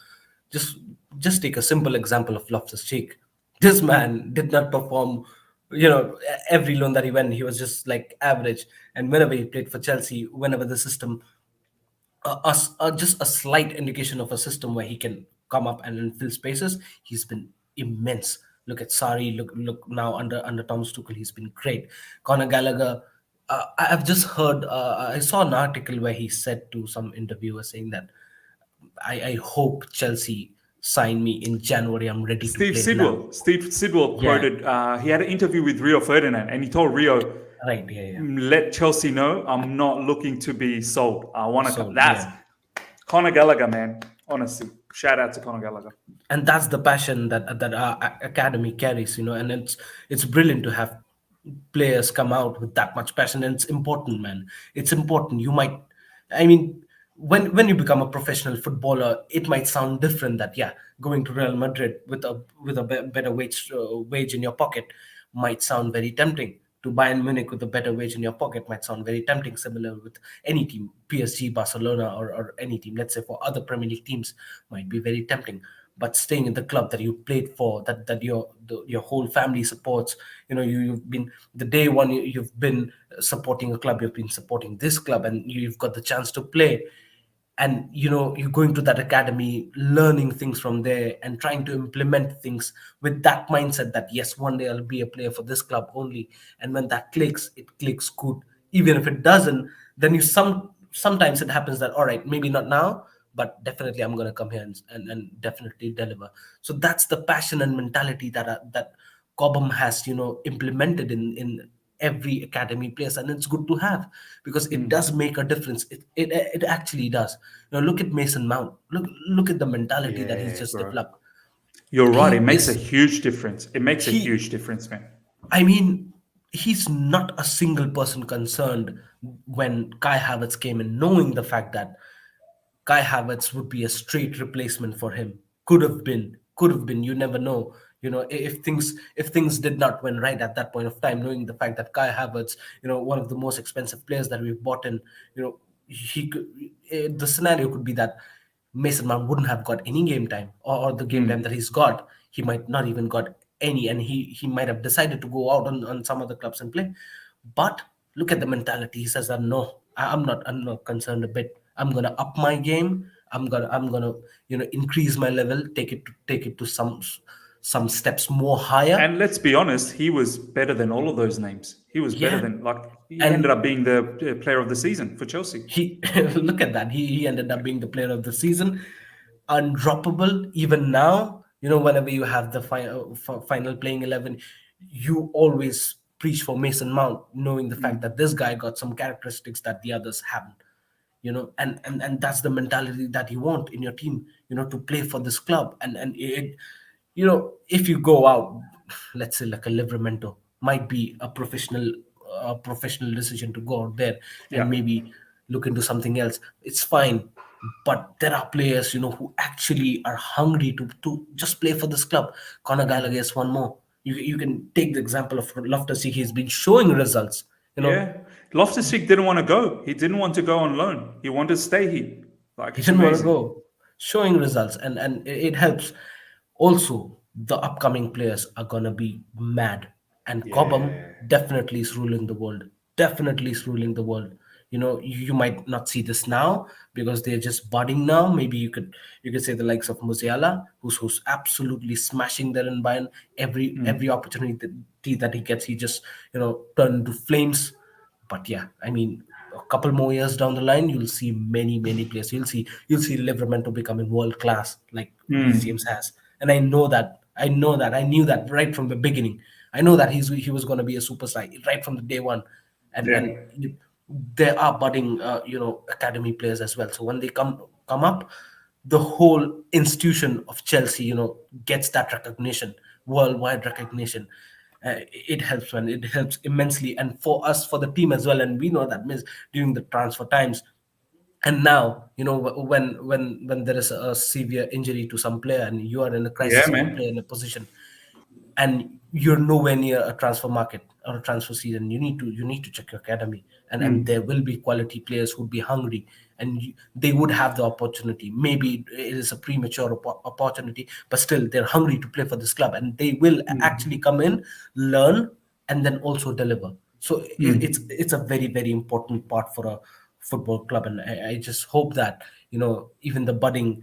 Just take a simple example of Loftus-Cheek. This man did not perform. Every loan that he went, he was just like average. And whenever he played for Chelsea, whenever the system, just a slight indication of a system where he can come up and fill spaces, he's been immense. Look at Sari. Look now under Thomas Tuchel, he's been great. Conor Gallagher. I've just heard. I saw an article where he said to some interviewer saying that I hope Chelsea sign me in January. I'm ready to play now. Steve Sidwell quoted. He had an interview with Rio Ferdinand, and he told Rio, Right. Yeah. let Chelsea know I'm not looking to be sold. I want to come. That's Yeah. Conor Gallagher, man. Honestly, shout out to Conor Gallagher. And that's the passion that our academy carries, and it's brilliant to have players come out with that much passion. And it's important, man. It's important. When you become a professional footballer, it might sound different that going to Real Madrid with a better wage in your pocket might sound very tempting. To Bayern Munich with a better wage in your pocket might sound very tempting. Similar with any team, PSG, Barcelona, or any team. Let's say for other Premier League teams, might be very tempting. But staying in the club that you played for, that your whole family supports, you've been the day one you've been supporting a club, you've been supporting this club, and you've got the chance to play. And you're going to that academy, learning things from there and trying to implement things with that mindset that yes, one day I'll be a player for this club only. And when that clicks, it clicks good. Even if it doesn't, then sometimes it happens that all right, maybe not now, but definitely I'm going to come here and definitely deliver. So that's the passion and mentality that Cobham has implemented in every academy place, and it's good to have because it does make a difference. It actually does. Look at Mason Mount. Look at the mentality that he's just developed. You're right. It makes a huge difference. It makes a huge difference, man. I mean, he's not a single person concerned when Kai Havertz came in, knowing the fact that Kai Havertz would be a straight replacement for him. Could have been. Could have been. You never know. If things did not went right at that point of time, knowing the fact that Kai Havertz, one of the most expensive players that we've bought in, he could. The scenario could be that Mason Mount wouldn't have got any game time, or the game time that he's got, he might not even got any, and he might have decided to go out on some other clubs and play. But look at the mentality. He says that no, I'm not concerned a bit. I'm gonna up my game. I'm gonna increase my level, take it to some steps more higher. And let's be honest, he was better than all of those names. He was better Yeah. than, like, he And ended up being the player of the season for Chelsea. he look at that. He ended up being the player of the season, undroppable. Even now, whenever you have the final playing 11, you always preach for Mason Mount, knowing the fact that this guy got some characteristics that the others haven't. And that's the mentality that you want in your team, to play for this club. And if you go out, let's say like a Livramento, might be a professional decision to go out there and Yeah. maybe look into something else. It's fine. But there are players, who actually are hungry to just play for this club. Conor Gallagher is one more. You can take the example of Loftus-Cheek. He's been showing results. Yeah. Loftus-Cheek didn't want to go. He didn't want to go on loan. He wanted to stay here. Like, He it's didn't want to amazing. go, showing results, and it helps. Also, the upcoming players are gonna be mad, and Cobham definitely is ruling the world. Definitely is ruling the world. You might not see this now because they're just budding now. Maybe you could say the likes of Musiala, who's absolutely smashing there in Bayern. Every opportunity that he gets, he just turn into flames. But yeah, I mean, a couple more years down the line, you'll see many players. You'll see Livramento becoming world class like Reece James has. And I know that. I knew that right from the beginning. I know that he was going to be a superstar right from the day one. And there are budding academy players as well. So when they come up, the whole institution of Chelsea, gets that recognition, worldwide recognition. It helps, man. It helps immensely, and for us, for the team as well. And we know that means during the transfer times. And now, when there is a severe injury to some player, and you are in a Yeah, crisis of a man. player in a position, and you're nowhere near a transfer market or a transfer season, you need to check your academy, and there will be quality players who would be hungry, and they would have the opportunity. Maybe it is a premature opportunity, but still they're hungry to play for this club, and they will actually come in, learn, and then also deliver. So it's a very, very important part for a football club, and I just hope that even the budding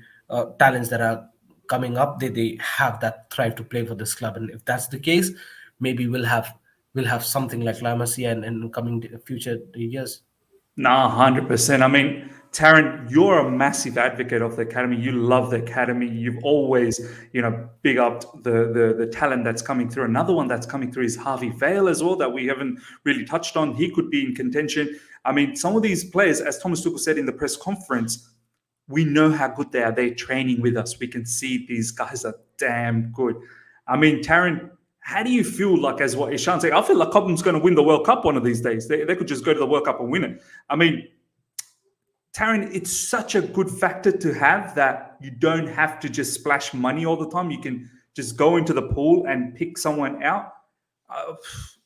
talents that are coming up, they have that thrive to play for this club. And if that's the case, maybe we'll have something like La Masia in coming future years. Nah, 100%. I mean, Taron, you're a massive advocate of the academy. You love the academy. You've always, big up the talent that's coming through. Another one that's coming through is Harvey Vale as well, that we haven't really touched on. He could be in contention. I mean, some of these players, as Thomas Tuchel said in the press conference, we know how good they are. They're training with us. We can see these guys are damn good. I mean, Taron, how do you feel like, as what Ishan said? I feel like Cobham's going to win the World Cup one of these days. They could just go to the World Cup and win it. I mean, Taron, it's such a good factor to have that you don't have to just splash money all the time. You can just go into the pool and pick someone out.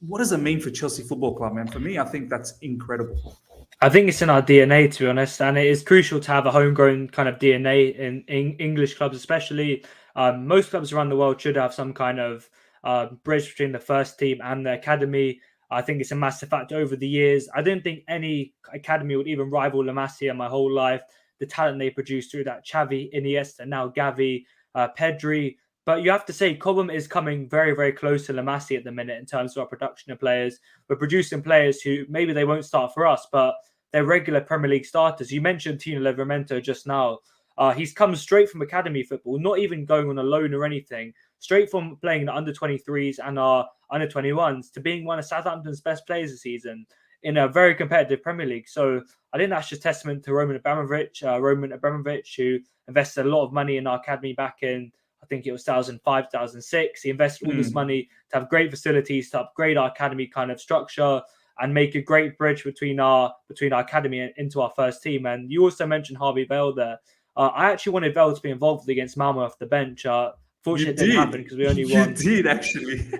What does it mean for Chelsea Football Club, man? For me, I think that's incredible. I think it's in our DNA, to be honest, and it is crucial to have a homegrown kind of DNA in English clubs, especially. Most clubs around the world should have some kind of bridge between the first team and the academy. I think it's a massive factor over the years. I don't think any academy would even rival La Masia my whole life. The talent they produced through that, Xavi, Iniesta, now Gavi, Pedri. But you have to say, Cobham is coming very, very close to La Masia at the minute in terms of our production of players. We're producing players who maybe they won't start for us, but they're regular Premier League starters. You mentioned Tino Livramento just now. He's come straight from academy football, not even going on a loan or anything, straight from playing the under-23s and our under-21s to being one of Southampton's best players this season in a very competitive Premier League. So I think that's just testament to Roman Abramovich, who invested a lot of money in our academy back in, I think it was 2005, 2006. He invested all this money to have great facilities, to upgrade our academy kind of structure. and make a great bridge between our academy and into our first team. And you also mentioned Harvey Vale there. I actually wanted Vale to be involved against Malmo off the bench. Fortunately, it didn't happen because we only won. You did, actually.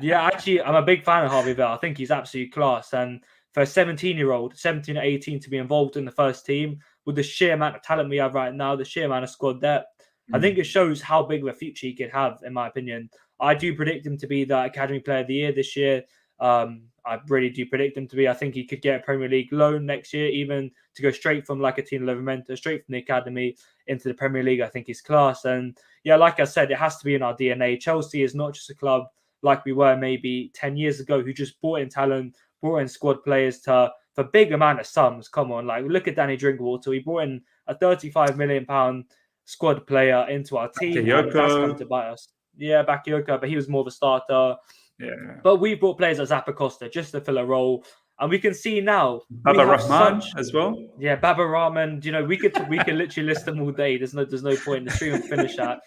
Yeah, actually, I'm a big fan of Harvey Vale. I think he's absolutely class. And for a 17-year-old, 17 or 18, to be involved in the first team with the sheer amount of talent we have right now, the sheer amount of squad depth, I think it shows how big of a future he could have, in my opinion. I do predict him to be the Academy Player of the Year this year. I really do predict him to be. I think he could get a Premier League loan next year, even to go straight from like a Tino Livramento, straight from the Academy into the Premier League. I think he's class. And yeah, like I said, it has to be in our DNA. Chelsea is not just a club like we were maybe 10 years ago who just brought in talent, brought in squad players for big amount of sums. Come on, like look at Danny Drinkwater. We brought in a £35 million squad player into our team. And that's come to bite us. Yeah, Bakayoko, but he was more of a starter. Yeah. But we brought players like Zappa Costa just to fill a role. And we can see now. Baba Rahman as well. Yeah, Baba Rahman. You know, we could literally list them all day. There's no point. The stream will finish at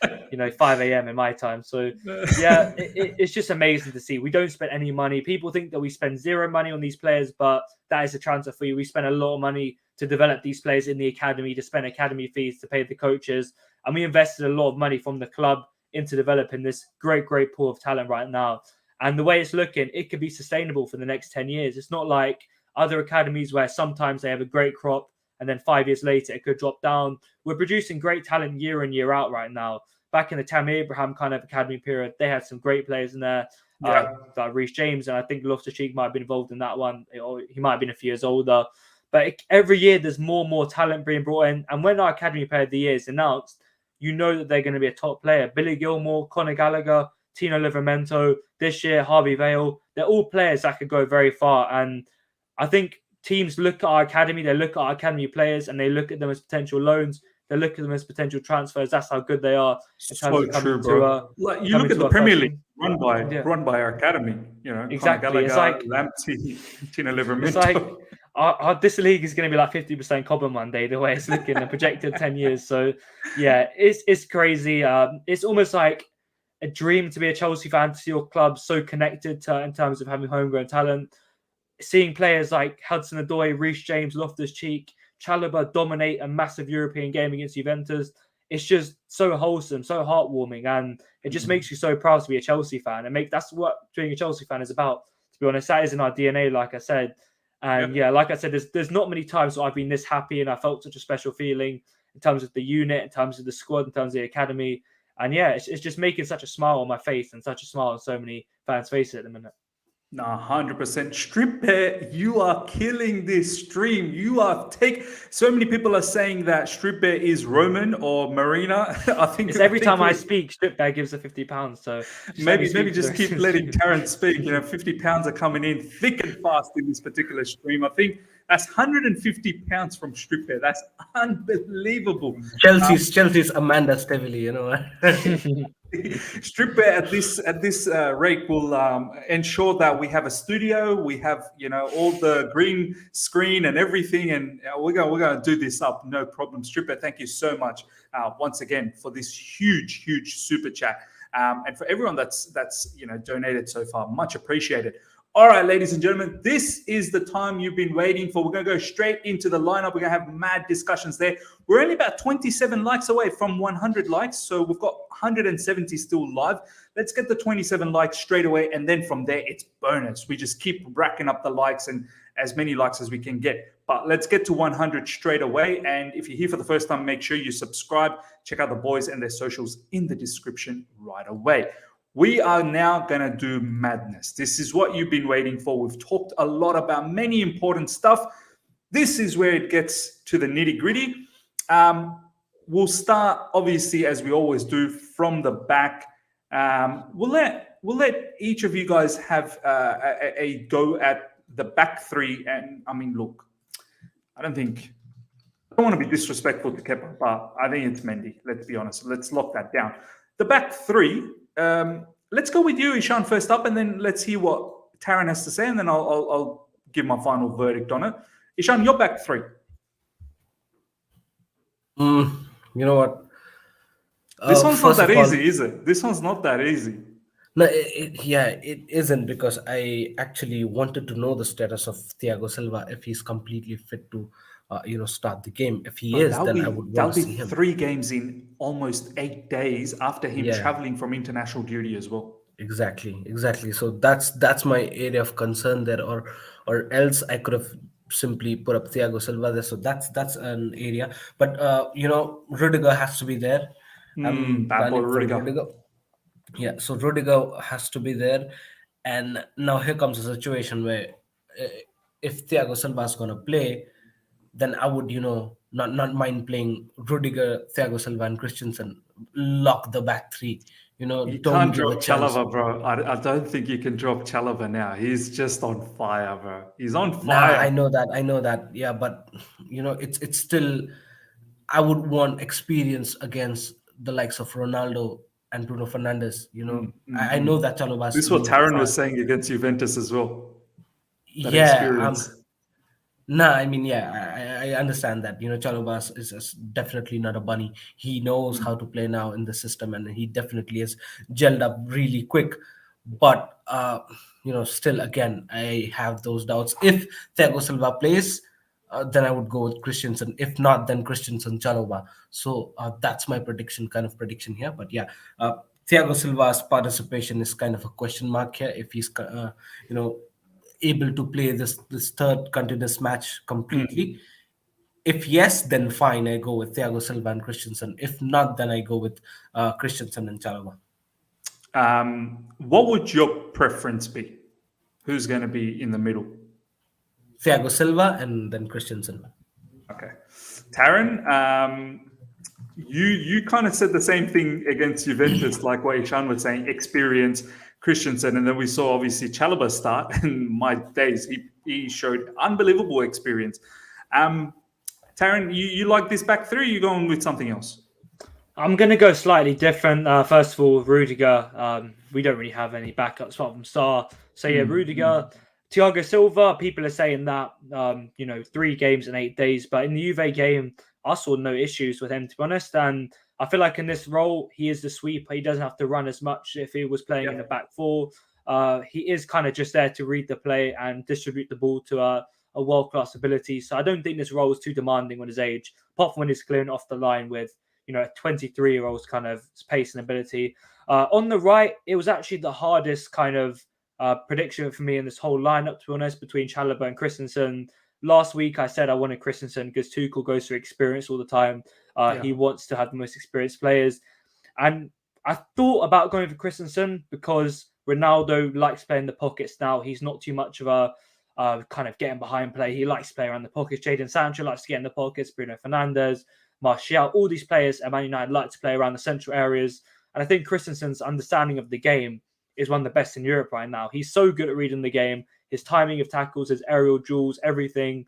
5 a.m. in my time. So yeah, it's just amazing to see. We don't spend any money. People think that we spend zero money on these players, but that is a transfer fee. We spend a lot of money to develop these players in the academy, to spend academy fees, to pay the coaches, and we invested a lot of money from the club into developing this great pool of talent right now. And the way it's looking, it could be sustainable for the next 10 years. It's not like other academies where sometimes they have a great crop and then 5 years later it could drop down. We're producing great talent year in, year out right now. Back in the Tammy Abraham kind of academy period, they had some great players in there. Like Reece James, and I think Loftus-Cheek might have been involved in that one. He might have been a few years older. But every year there's more and more talent being brought in. And when our Academy Player of the Year is announced, you know that they're going to be a top player. Billy Gilmore, Conor Gallagher, Tino Livramento, this year, Harvey Vale. They're all players that could go very far. And I think teams look at our academy, they look at our academy players, and they look at them as potential loans. They look at them as potential transfers. That's how good they are. So true, bro. Like you look at the Premier League run by our academy. Exactly. Conor It's Gallagher, like Lamptey, Tino Livramento. It's like this league is going to be like 50% Cobham one day, the way it's looking, the projected 10 years. So yeah, it's crazy. It's almost like a dream to be a Chelsea fan, to see your club so connected in terms of having homegrown talent. Seeing players like Hudson-Odoi, Reece James, Loftus-Cheek, Chalobah dominate a massive European game against Juventus. It's just so wholesome, so heartwarming, and it just makes you so proud to be a Chelsea fan. That's what being a Chelsea fan is about. To be honest, that is in our DNA, like I said. And yeah, like I said, there's not many times that I've been this happy and I felt such a special feeling in terms of the unit, in terms of the squad, in terms of the academy. And yeah, it's just making such a smile on my face and such a smile on so many fans' faces at the minute. No, 100%. Stripper, you are killing this stream. So many people are saying that Stripper is Roman or Marina. I think it's every time I speak, Stripper gives a £50. So maybe just keep letting Taron speak. £50 are coming in thick and fast in this particular stream. I think that's £150 from Stripper. That's unbelievable. Chelsea's Amanda Stevely, Stripper at this rate will ensure that we have a studio, we have all the green screen and everything, and we're going to do this up, no problem. Stripper, thank you so much once again for this huge super chat, and for everyone that's donated so far, much appreciated. All right, ladies and gentlemen, this is the time you've been waiting for. We're going to go straight into the lineup. We're going to have mad discussions there. We're only about 27 likes away from 100 likes, so we've got 170 still live. Let's get the 27 likes straight away, and then from there, it's bonus. We just keep racking up the likes and as many likes as we can get. But let's get to 100 straight away. And if you're here for the first time, make sure you subscribe. Check out the boys and their socials in the description right away. We are now going to do madness. This is what you've been waiting for. We've talked a lot about many important stuff. This is where it gets to the nitty-gritty. We'll start, obviously, as we always do, from the back. We'll let each of you guys have a go at the back three. And, I mean, look, I don't want to be disrespectful to Kepa, but I think it's Mendy. Let's be honest. Let's lock that down. The back three... let's go with you, Ishan, first up, and then let's hear what Taron has to say, and then I'll give my final verdict on it. Ishan, your back three. You know what? This one's not that easy, is it? This one's not that easy. No, it isn't, because I actually wanted to know the status of Thiago Silva, if he's completely fit to, start the game. If he Bro, is, then I would want that'll to be see him. 3 games in almost 8 days after him Yeah, traveling from international duty as well. exactly. So that's my area of concern there, or else I could have simply put up Thiago Silva there. So that's an area. But Rudiger has to be there. I'm Bad boy planning for Rudiger. Rudiger. Yeah, so Rudiger has to be there, and now here comes a situation where, uh, if Thiago Silva is gonna play, then I would, not mind playing Rudiger, Thiago Silva, and Christensen. Lock the back three. You Don't can't give a drop chance. Chalava, bro. I don't think you can drop Chalava now. He's just on fire, bro. He's on Nah, fire. I know that. Yeah, but it's still. I would want experience against the likes of Ronaldo and Bruno Fernandes. I know that This Chalobah's is what moved Taron was fast. saying against Juventus as well. That Yeah, experience. nah, I mean, yeah, I understand that. Chalobah is definitely not a bunny. He knows how to play now in the system, and he definitely is gelled up really quick. But still, again, I have those doubts. If Thiago Silva plays, then I would go with Christensen. If not, then Christensen, Chalobah. So that's my kind of prediction here. But yeah, Thiago Silva's participation is kind of a question mark here. If he's, you know able to play this third continuous match completely. If yes, then fine, I go with Thiago Silva and Christensen. If not, then I go with Christensen and Chalobah. What would your preference be? Who's going to be in the middle? Thiago Silva and then Christensen. Okay. Taron, you kind of said the same thing against Juventus, like what Ishan was saying, experience, Christensen, and then we saw obviously Chalobah start, and my days, he showed unbelievable experience. Taron, you like this back three, or you going with something else? I'm going to go slightly different. First of all, Rudiger. We don't really have any backups apart from Star. So yeah, Rudiger. Thiago Silva, people are saying that, 3 games in 8 days. But in the Juve game, I saw no issues with him, to be honest. And I feel like in this role, he is the sweeper. He doesn't have to run as much if he was playing in the back four. He is kind of just there to read the play and distribute the ball to a world-class ability. So I don't think this role is too demanding on his age, apart from when he's clearing off the line with a 23-year-old's kind of pace and ability. On the right, it was actually the hardest kind of prediction for me in this whole lineup, to be honest, between Chalobah and Christensen. Last week, I said I wanted Christensen because Tuchel goes through experience all the time. He wants to have the most experienced players. And I thought about going for Christensen because Ronaldo likes playing the pockets now. He's not too much of a kind of getting behind play. He likes to play around the pockets. Jadon Sancho likes to get in the pockets. Bruno Fernandes, Martial, all these players at Man United like to play around the central areas. And I think Christensen's understanding of the game is one of the best in Europe right now. He's so good at reading the game. His timing of tackles, his aerial duels, everything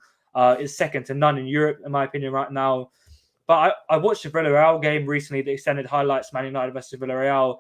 is second to none in Europe, in my opinion, right now. But I watched the Villarreal game recently, the extended highlights, Man United versus Villarreal.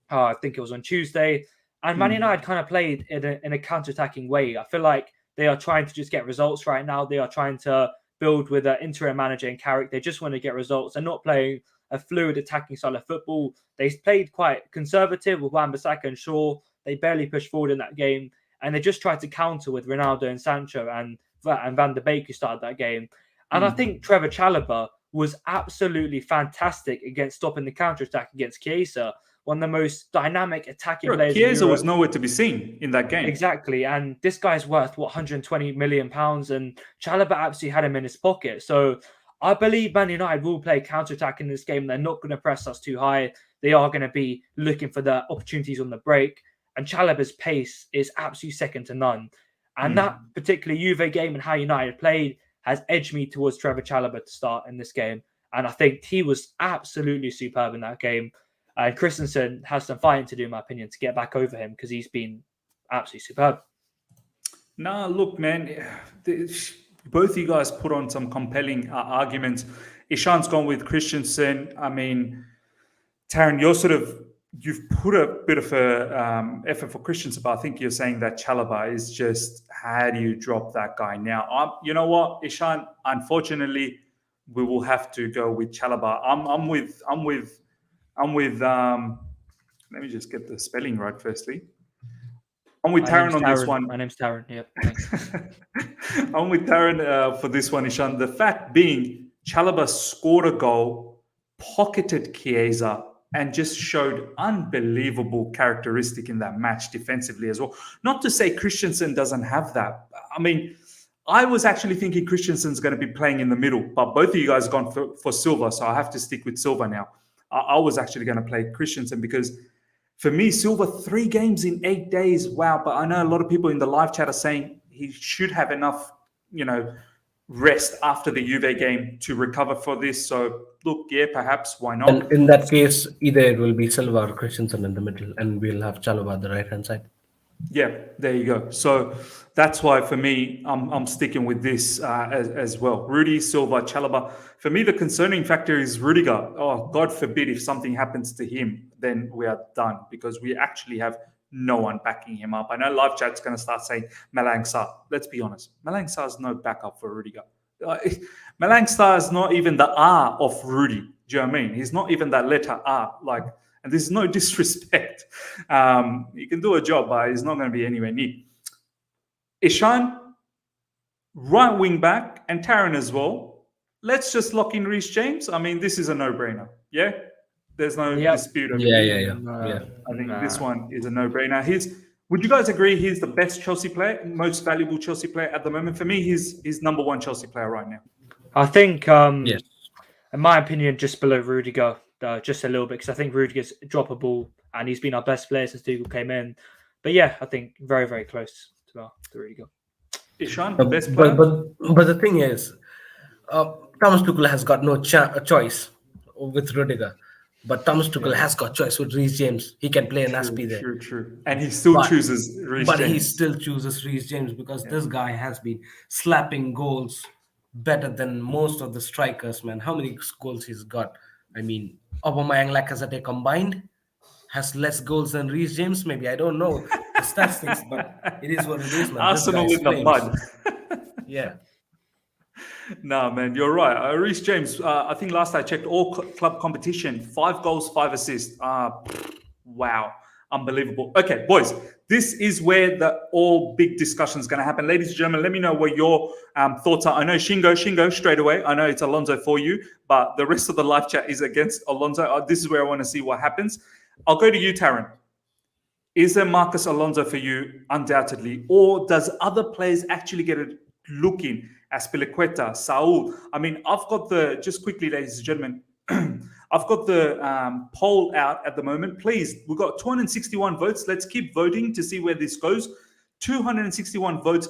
I think it was on Tuesday. And Man United kind of played in a counter-attacking way. I feel like they are trying to just get results right now. They are trying to build with an interim manager and Carrick. They just want to get results. They're not playing a fluid attacking style of football. They played quite conservative with Wan-Bissaka and Shaw. They barely pushed forward in that game. And they just tried to counter with Ronaldo and Sancho and Van der Beek, who started that game. And I think Trevor Chalobah was absolutely fantastic against stopping the counter-attack against Chiesa. One of the most dynamic attacking players in Chiesa Europe. was nowhere to be seen in that game. Exactly. And this guy's worth, 120 million pounds, and Chalobah absolutely had him in his pocket. So I believe Man United will play counter-attack in this game. They're not going to press us too high. They are going to be looking for the opportunities on the break. And Chalobah's pace is absolutely second to none. And that particular Juve game and how United played has edged me towards Trevor Chalobah to start in this game. And I think he was absolutely superb in that game. And Christensen has some fighting to do, in my opinion, to get back over him because he's been absolutely superb. Nah, look, man, both you guys put on some compelling arguments. Ishan's gone with Christensen. I mean, Taron, you've put a bit of a effort for Christensen, but I think you're saying that Chalobah is just, how do you drop that guy now? You know what, Ishan? Unfortunately, we will have to go with Chalobah. I'm with Let me just get the spelling right firstly. I'm with Taron on this one. My name's Taron. Yep. Thanks. I'm with Taron for this one, Ishan. The fact being, Chalobah scored a goal, pocketed Chiesa, and just showed unbelievable characteristic in that match defensively as well. Not to say Christensen doesn't have that. I mean, I was actually thinking Christensen's going to be playing in the middle, but both of you guys gone for Silva, so I have to stick with Silva now. I was actually going to play Christensen because for me, Silva, 3 games in 8 days. Wow. But I know a lot of people in the live chat are saying he should have enough, rest after the Juve game to recover for this. So look, yeah, perhaps, why not? And in that case, either it will be Silva or Christensen in the middle, and we'll have Chalobah on the right-hand side. Yeah, there you go. So that's why for me, I'm sticking with this as well. Rudy, Silva, Chalobah. For me, the concerning factor is Rudiger. Oh, God forbid if something happens to him, then we are done because we actually have no one backing him up. I know live chat's going to start saying Malang Sarr. Let's be honest. Malang Sarr is no backup for Rudiger. Malang Sarr is not even the R of Rudy. Do you know what I mean? He's not even that letter R. And there's no disrespect. He can do a job, but he's not going to be anywhere near. Ishan, right wing back, and Taron as well. Let's just lock in Reece James. I mean, this is a no-brainer. Yeah? There's no dispute. Yeah. I think this one is a no-brainer. Would you guys agree he's the best Chelsea player, most valuable Chelsea player at the moment? For me, he's number 1 Chelsea player right now. I think, Yes. in my opinion, just below Rudiger. Just a little bit, because I think Rudiger's droppable and he's been our best player since Tuchel came in. But yeah, I think very, very close to Rudiger. Ishan, best player? But the thing is, Thomas Tuchel has got no choice with Rudiger. But Thomas Tuchel has got choice with Reece James. He can play an Aspi there. True. And he still chooses Reece James. But he still chooses Reece James because this guy has been slapping goals better than most of the strikers, man. How many goals he's got? I mean, Aubameyang and Lacazette combined has less goals than Reece James. Maybe, I don't know the stats things, but it is what it is, man. Arsenal in the mud. Yeah. No, man, you're right. Reece James, I think last I checked, all club competition, 5 goals, 5 assists. Wow. Unbelievable. Okay, boys, this is where the all big discussion is going to happen. Ladies and gentlemen, let me know what your thoughts are. I know Shingo straight away. I know it's Alonso for you, but the rest of the live chat is against Alonso. This is where I want to see what happens. I'll go to you, Taron. Is there Marcus Alonso for you? Undoubtedly. Or does other players actually get a look in? Azpilicueta, Saul. I mean, I've got just quickly, ladies and gentlemen, I've got the poll out at the moment. Please, we've got 261 votes. Let's keep voting to see where this goes. 261 votes.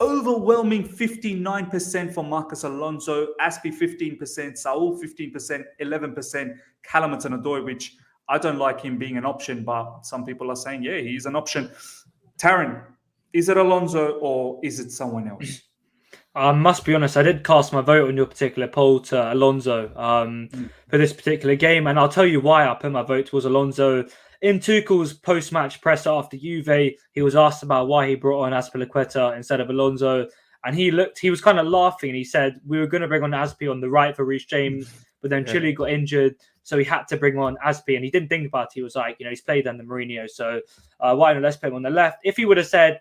Overwhelming 59% for Marcus Alonso, Aspi 15%, Saul 15%, 11% Callum Hudson-Odoi, which I don't like him being an option, but some people are saying, yeah, he's an option. Taron, is it Alonso or is it someone else? I must be honest, I did cast my vote on your particular poll to Alonso for this particular game, and I'll tell you why I put my vote towards Alonso. In Tuchel's post-match presser after Juve, he was asked about why he brought on Azpilicueta instead of Alonso, and he was kind of laughing, and he said, we were going to bring on Aspi on the right for Reece James, but then Chile got injured, so he had to bring on Aspi, and he didn't think about it. He was like, he's played under Mourinho, so why not, let's play him on the left. If he would have said,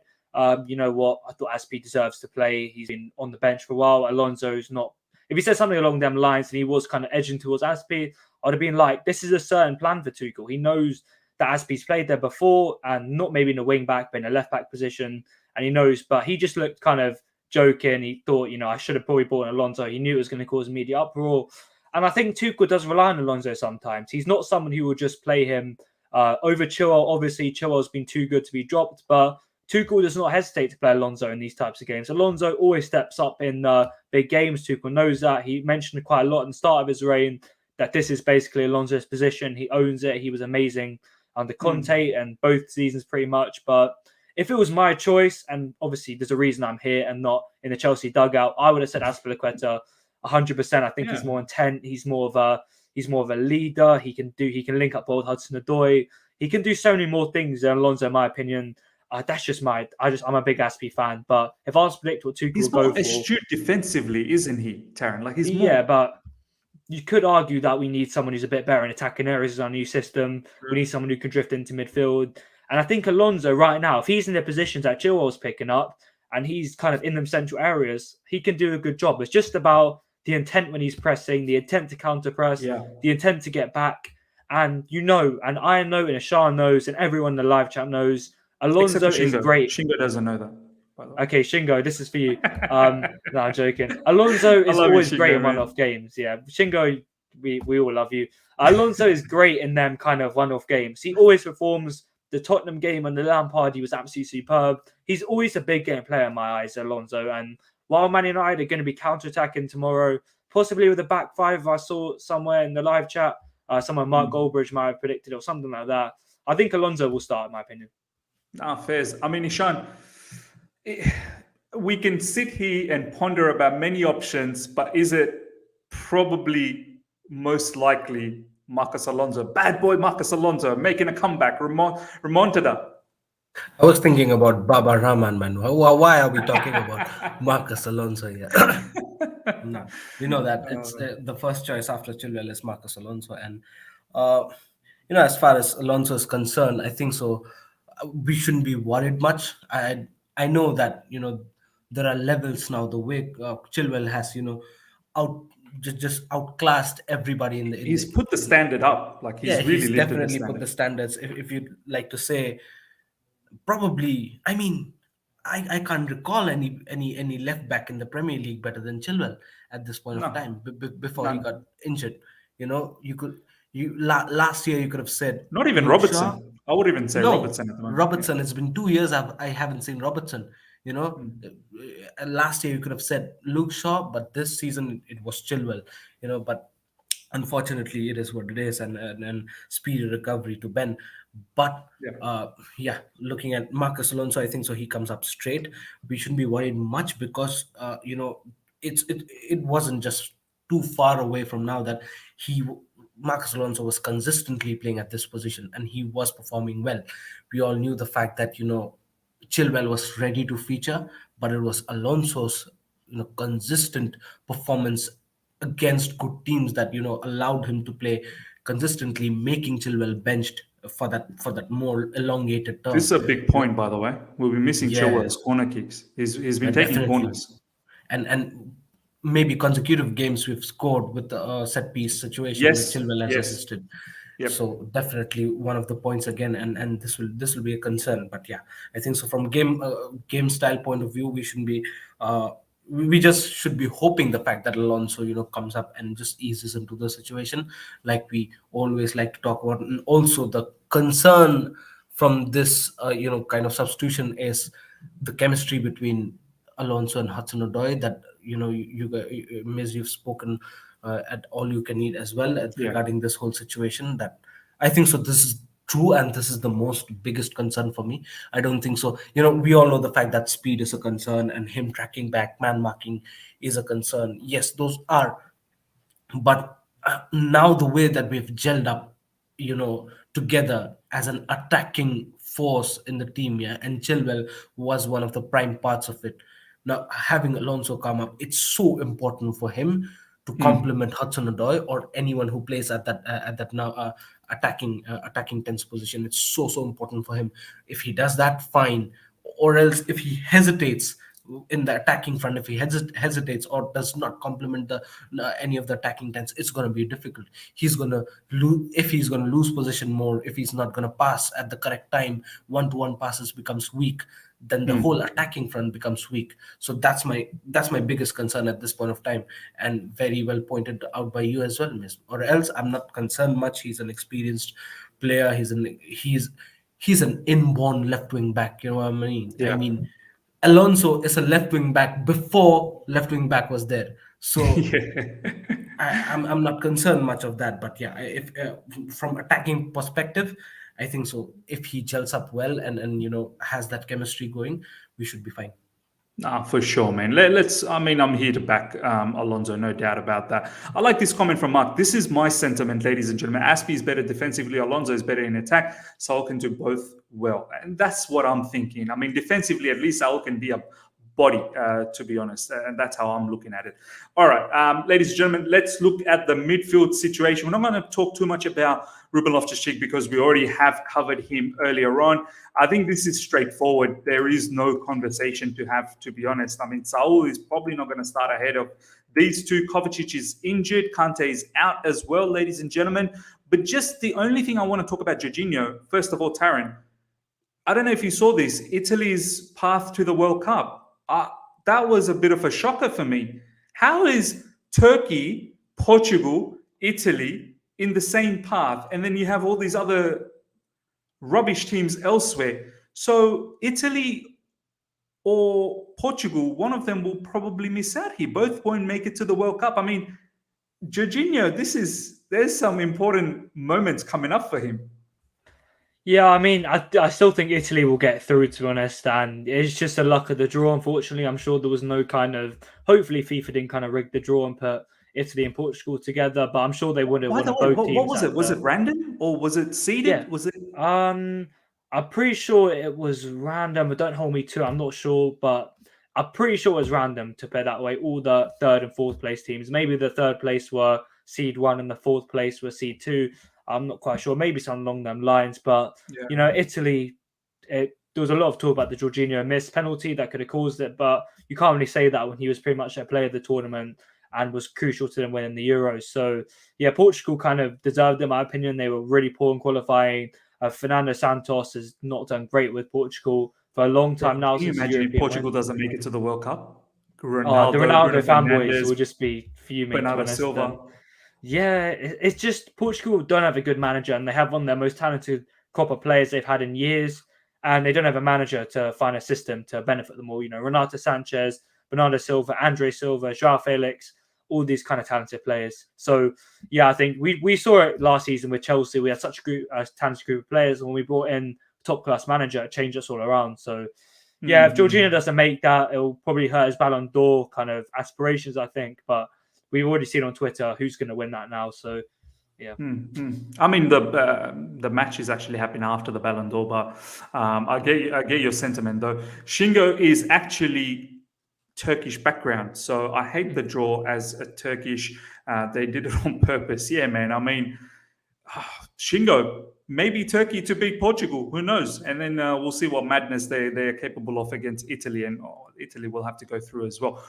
you know what, I thought Aspi deserves to play, he's been on the bench for a while, Alonso's not. If he said something along them lines and he was kind of edging towards Aspi, I'd have been like, this is a certain plan for Tuchel. He knows that Aspi's played there before, and not maybe in a wing back, but in a left back position, and he knows, but he just looked kind of joking. He thought, I should have probably brought in Alonso. He knew it was going to cause immediate uproar. And I think Tuchel does rely on Alonso sometimes. He's not someone who will just play him over Chilwell. Obviously, Chilwell's been too good to be dropped, but Tuchel does not hesitate to play Alonso in these types of games. Alonso always steps up in big games. Tuchel knows that. He mentioned quite a lot at the start of his reign that this is basically Alonso's position. He owns it. He was amazing under Kante and both seasons pretty much. But if it was my choice, and obviously there's a reason I'm here and not in the Chelsea dugout, I would have said Azpilicueta 100%. I think he's more intent. He's more of a leader. He can link up both Hudson-Odoi. He can do so many more things than Alonso, in my opinion. That's just I'm a big Aspi fan, but if I was to predict what Tuchel will go for, he's more astute defensively, isn't he, Taron? Like he's more. Yeah, but you could argue that we need someone who's a bit better in attacking areas in our new system. We need someone who can drift into midfield. And I think Alonso right now, if he's in the positions that Chilwell's picking up and he's kind of in them central areas, he can do a good job. It's just about the intent when he's pressing, the intent to counter press, the intent to get back. And and I know, and Ishan knows, and everyone in the live chat knows, Alonso is great. Shingo doesn't know that, by the way. Okay, Shingo, this is for you. No, I'm joking. Alonso is always Shingo, great in one-off games. Yeah, Shingo, we all love you. Alonso is great in them kind of one-off games. He always performs. The Tottenham game and the Lampard, he was absolutely superb. He's always a big game player in my eyes, Alonso. And while Man United are going to be counter-attacking tomorrow, possibly with a back five, I saw somewhere in the live chat, someone Mark Goldbridge might have predicted or something like that. I think Alonso will start, in my opinion. Fairs. I mean, Ishan, we can sit here and ponder about many options, but is it probably most likely Marcos Alonso, bad boy Marcos Alonso, making a comeback, remontada? I was thinking about Baba Rahman, man. Why are we talking about Marcos Alonso here? No, you know that it's the first choice after Chilwell is Marcos Alonso, and as far as Alonso is concerned, I think so. We shouldn't be worried much. I know that there are levels now. The way Chilwell has just outclassed everybody in the. He's put the standard up. Like he's definitely put the standards. If you'd like to say, probably. I mean, I can't recall any left back in the Premier League better than Chilwell at this point of time. Before he got injured, last year you could have said not even Robertson. Shaw. I would even say Robertson at the moment. Robertson. It's been 2 years I haven't seen Robertson. Last year you could have said Luke Shaw, but this season it was Chilwell. But unfortunately it is what it is, and speedy recovery to Ben. But looking at Marcos Alonso, I think so he comes up straight. We shouldn't be worried much because it wasn't just too far away from now that Marcos Alonso was consistently playing at this position and he was performing well. We all knew the fact that Chilwell was ready to feature, but it was Alonso's consistent performance against good teams that allowed him to play consistently, making Chilwell benched for that more elongated term. This is a big point, by the way. We'll be missing Chilwell's corner kicks. He's been taking corners, and maybe consecutive games we've scored with the set piece situation where Chilwell has assisted. Yep. So definitely one of the points again, and this will be a concern. But I think so from game style point of view, we shouldn't be. We just should be hoping the fact that Alonso comes up and just eases into the situation like we always like to talk about. And also the concern from this kind of substitution is the chemistry between Alonso and Hudson-Odoi that you've spoken at all you can eat as well regarding this whole situation. That I think so this is true, and this is the biggest concern for me. I don't think so. We all know the fact that speed is a concern and him tracking back, man marking is a concern. Yes, those are. But now the way that we've gelled up, together as an attacking force in the team, and Chilwell was one of the prime parts of it. Now, having Alonso come up, it's so important for him to complement Hudson-Odoi or anyone who plays at that now attacking 10th position. It's so important for him. If he does that, fine. Or else, if he hesitates in the attacking front, if he hesitates or does not complement any of the attacking 10s, it's going to be difficult. He's going to lose if he's going to lose position more. If he's not going to pass at the correct time, one-to-one passes becomes weak. Then the whole attacking front becomes weak. So that's my biggest concern at this point of time, and very well pointed out by you as well, Miss. Or else I'm not concerned much. He's an experienced player. He's an inborn left wing back. You know what I mean? Yeah. I mean, Alonso is a left wing back before left wing back was there. So I'm not concerned much of that. But if from attacking perspective, I think so. If he gels up well and has that chemistry going, we should be fine. For sure, man. Let's. I mean, I'm here to back Alonso, no doubt about that. I like this comment from Mark. This is my sentiment, ladies and gentlemen. Aspie is better defensively. Alonso is better in attack. Saul can do both well, and that's what I'm thinking. I mean, defensively, at least Saul can be a body, to be honest. And that's how I'm looking at it. All right, ladies and gentlemen, let's look at the midfield situation. We're not going to talk too much about Ruben Loftus-Cheek because we already have covered him earlier on. I think this is straightforward. There is no conversation to have, to be honest. I mean, Saul is probably not going to start ahead of these two. Kovacic is injured. Kante is out as well, ladies and gentlemen. But just the only thing I want to talk about Jorginho, first of all, Taron, I don't know if you saw this, Italy's path to the World Cup. That was a bit of a shocker for me. How is Turkey, Portugal, Italy in the same path, and then you have all these other rubbish teams elsewhere? So Italy or Portugal, one of them will probably miss out here. Both won't make it to the World Cup. I mean, Jorginho, there's some important moments coming up for him. Yeah, I mean, I still think Italy will get through, to be honest, and it's just a luck of the draw, unfortunately. I'm sure there was no kind of, hopefully FIFA didn't kind of rig the draw and put Italy and Portugal together, but I'm sure they would have won both teams. What was it? Was it random or was it seeded? Yeah. Was it? I'm pretty sure it was random, but don't hold me to it. I'm not sure, but I'm pretty sure it was random, to put it that way. All the third and fourth place teams. Maybe the third place were seed 1 and the fourth place were seed 2. I'm not quite sure. Maybe something along them lines. But, you know, Italy, there was a lot of talk about the Jorginho missed penalty that could have caused it. But you can't really say that when he was pretty much a player of the tournament and was crucial to them winning the Euros. So, yeah, Portugal kind of deserved it, in my opinion. They were really poor in qualifying. Fernando Santos has not done great with Portugal for a long time now. Can you imagine if Portugal doesn't make it to the World Cup? The Ronaldo fanboys will just be fuming. Bernardo Silva. Yeah, it's just Portugal don't have a good manager, and they have one of their most talented Copa players they've had in years, and they don't have a manager to find a system to benefit them all. You know, Renato Sanchez, Bernardo Silva, Andre Silva, João Felix, all these kind of talented players. So, yeah, I think we saw it last season with Chelsea. We had such a talented group of players, and when we brought in a top-class manager, it changed us all around. So, yeah, if Jorginho doesn't make that, it'll probably hurt his Ballon d'Or kind of aspirations, I think. But we've already seen on Twitter who's going to win that now. So, yeah. I mean, the match is actually happening after the Ballon d'Or, but I get your sentiment though. Shingo is actually Turkish background, so I hate the draw as a Turkish. They did it on purpose. Yeah, man. I mean, Shingo, maybe Turkey to beat Portugal. Who knows? And then we'll see what madness they're capable of against Italy, and Italy will have to go through as well.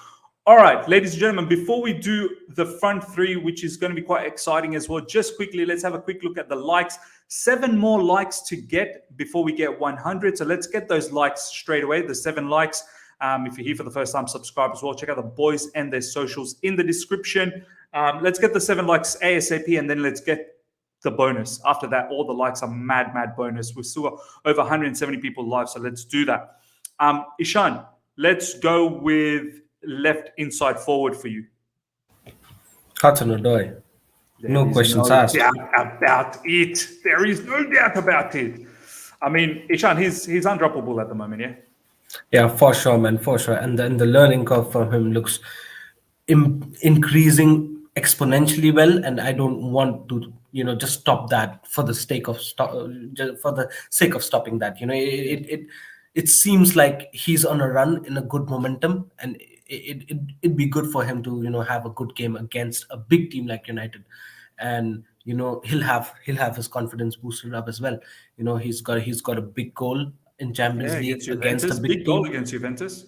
All right, ladies and gentlemen, before we do the front three, which is going to be quite exciting as well, just quickly, let's have a quick look at the likes. 7 more likes to get before we get 100. So let's get those likes straight away, the 7 likes. If you're here for the first time, subscribe as well. Check out the boys and their socials in the description. Let's get the 7 likes ASAP, and then let's get the bonus. After that, all the likes are mad bonus. We've still got over 170 people live, so let's do that. Ishan, let's go with left inside forward for you. Hudson-Odoi. No questions asked. Doubt about it. There is no doubt about it. I mean, Ishan, he's undroppable at the moment, yeah? Yeah, for sure, man, for sure. And then the learning curve for him looks increasing exponentially well, and I don't want to, just stop that for the sake of stopping that. It seems like he's on a run in a good momentum, and it'd be good for him to have a good game against a big team like United, and he'll have his confidence boosted up as well. He's got a big goal in Champions League against a big goal team. against Juventus.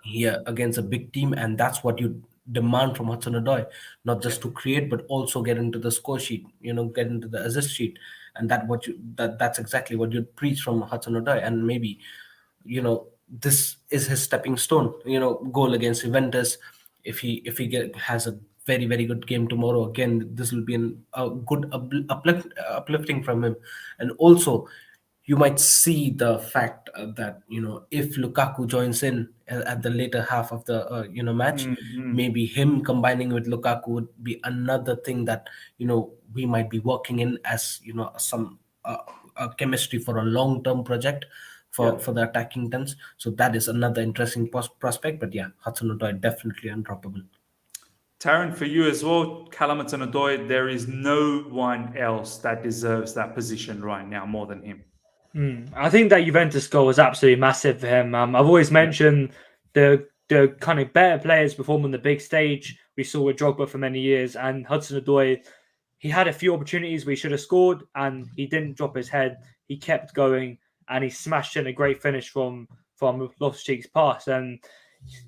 Yeah, against a big team, and that's what you demand from Hudson-Odoi, not just to create but also get into the score sheet, get into the assist sheet, and that's exactly what you'd preach from Hudson-Odoi. And maybe this is his stepping stone, goal against Juventus. If he has a very, very good game tomorrow, again, this will be a good uplifting from him. And also, you might see the fact that if Lukaku joins in at the later half of the match, maybe him combining with Lukaku would be another thing that we might be working in as some chemistry for a long-term project for the attacking tens. So that is another interesting prospect. But yeah, Hudson-Odoi definitely undroppable. Taron, for you as well, Callum Hudson-Odoi, there is no one else that deserves that position right now more than him. I think that Juventus goal was absolutely massive for him. I've always mentioned the the kind of better players perform on the big stage. We saw with Drogba for many years, and Hudson-Odoi, he had a few opportunities where he should have scored, and he didn't drop his head. He kept going, and he smashed in a great finish from Loftus-Cheek's pass. And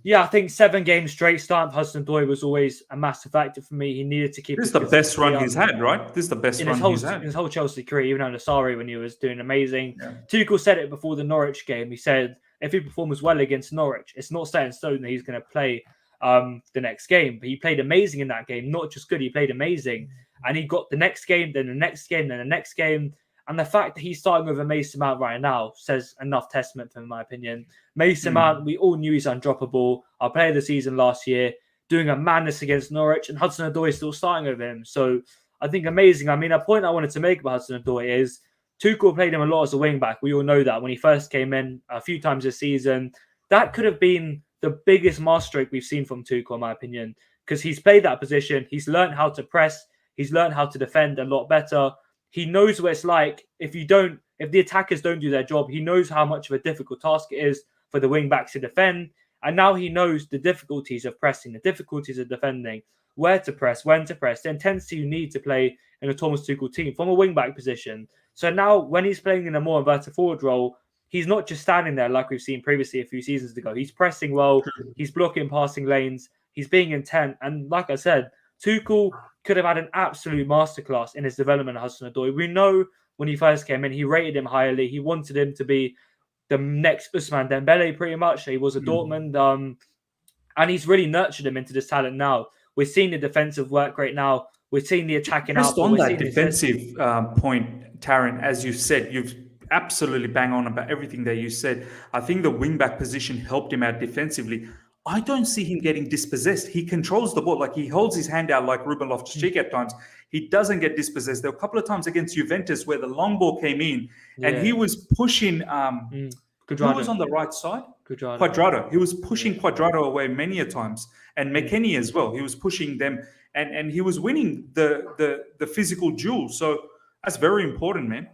yeah, I think 7 games straight starting for Hudson-Odoi was always a massive factor for me. He needed to keep. This is the best run he's had, right? This is the best run he's had in his whole Chelsea career, even under Sarri when he was doing amazing. Yeah. Tuchel said it before the Norwich game. He said if he performs well against Norwich, it's not set in stone that he's going to play the next game. But he played amazing in that game. Not just good, he played amazing. And he got the next game, then the next game, then the next game. And the fact that he's starting with a Mason Mount right now says enough testament for him, in my opinion. Mason Mount, we all knew he's undroppable. Our player of the season last year, doing a madness against Norwich, and Hudson-Odoi is still starting over him. So I think amazing. I mean, a point I wanted to make about Hudson-Odoi is Tuchel played him a lot as a wing back. We all know that when he first came in a few times this season. That could have been the biggest masterstroke we've seen from Tuchel, in my opinion, because he's played that position. He's learned how to press. He's learned how to defend a lot better. He knows what it's like if the attackers don't do their job. He knows how much of a difficult task it is for the wing backs to defend. And now he knows the difficulties of pressing, the difficulties of defending, where to press, when to press, the intensity you need to play in a Thomas Tuchel team from a wing back position. So now when he's playing in a more inverted forward role, he's not just standing there like we've seen previously a few seasons ago. He's pressing well. He's blocking passing lanes. He's being intent. And like I said, Tuchel could have had an absolute masterclass in his development of Hudson-Odoi. We know when he first came in, he rated him highly. He wanted him to be the next Ousmane Dembele, pretty much. He was a Dortmund. And he's really nurtured him into this talent now. We're seeing the defensive work right now. We're seeing the attacking Just output. on that defensive point, Taron, as you said, you've absolutely bang on about everything that you said. I think the wing-back position helped him out defensively. I don't see him getting dispossessed. He controls the ball. Like, he holds his hand out like Ruben Loftus-Cheek at times. He doesn't get dispossessed. There were a couple of times against Juventus where the long ball came in and he was pushing who was on the right side? Quadrado. He was pushing Quadrado away many a times, and McKennie as well. He was pushing them, and he was winning the physical duel. So that's very important, man.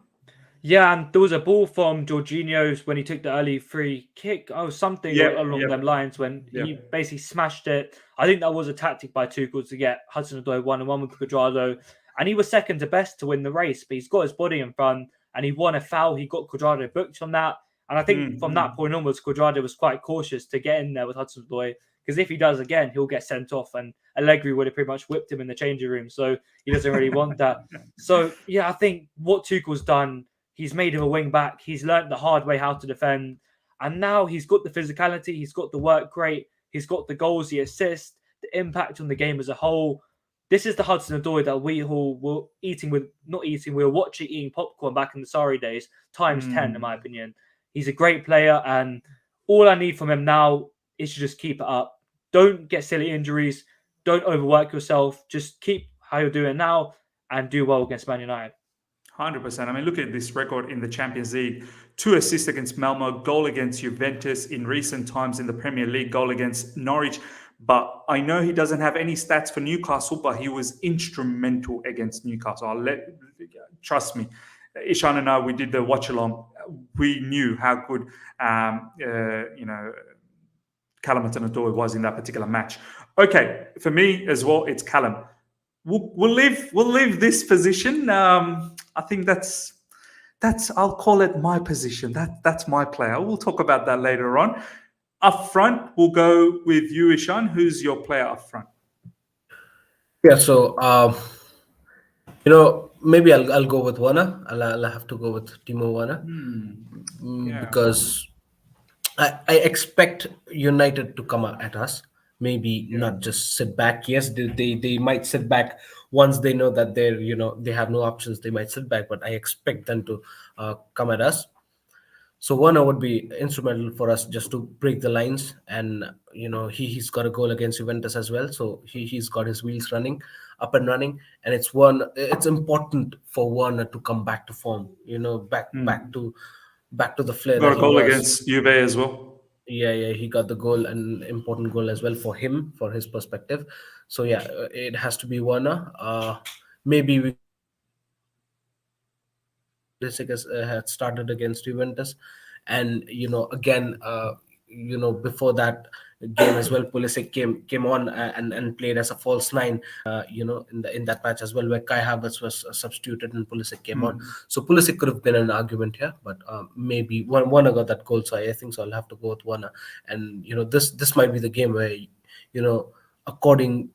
Yeah, and there was a ball from Jorginho's when he took the early free kick. Something along them lines when he basically smashed it. I think that was a tactic by Tuchel to get Hudson-Odoi 1-1 with Cuadrado. And he was second to best to win the race, but he's got his body in front and he won a foul. He got Cuadrado booked on that. And I think from that point onwards, Cuadrado was quite cautious to get in there with Hudson-Odoi, because if he does again, he'll get sent off, and Allegri would have pretty much whipped him in the changing room. So he doesn't really want that. So yeah, I think what Tuchel's done, he's made him a wing back. He's learned the hard way how to defend. And now he's got the physicality. He's got the work rate. He's got the goals, the assists, the impact on the game as a whole. This is the Hudson-Odoi that we all were we were watching eating popcorn back in the Sarri days, times 10, in my opinion. He's a great player, and all I need from him now is to just keep it up. Don't get silly injuries. Don't overwork yourself. Just keep how you're doing now and do well against Man United. 100%. I mean, look at this record in the Champions League. 2 assists against Malmo, goal against Juventus in recent times in the Premier League, goal against Norwich. But I know he doesn't have any stats for Newcastle, but he was instrumental against Newcastle. Trust me. Ishan and I, we did the watch-along. We knew how good, Callum Hudson-Odoi was in that particular match. Okay, for me as well, it's Callum. We'll leave this position. I think that's I'll call it my position. That's my player. We'll talk about that later on. Up front, we'll go with you, Ishan. Who's your player up front? Yeah, so maybe I'll go with Werner. I'll have to go with Timo Werner because I expect United to come at us. Maybe not just sit back. Yes, they might sit back once they know that they have no options. They might sit back, but I expect them to come at us. So Werner would be instrumental for us just to break the lines, and he's got a goal against Juventus as well. So he's got his wheels up and running, and it's important for Werner to come back to form. Back to the flair. Got a goal against Juve as well. Yeah, he got the goal, an important goal as well for him, for his perspective. So yeah, it has to be Werner. Maybe we had started against Juventus, and again, before that, game as well. Pulisic came on and played as a false nine, in that match as well, where Kai Havertz was substituted and Pulisic came on. So Pulisic could have been an argument here, but maybe Warner got that goal, so I think so. I'll have to go with Warner. And this might be the game where according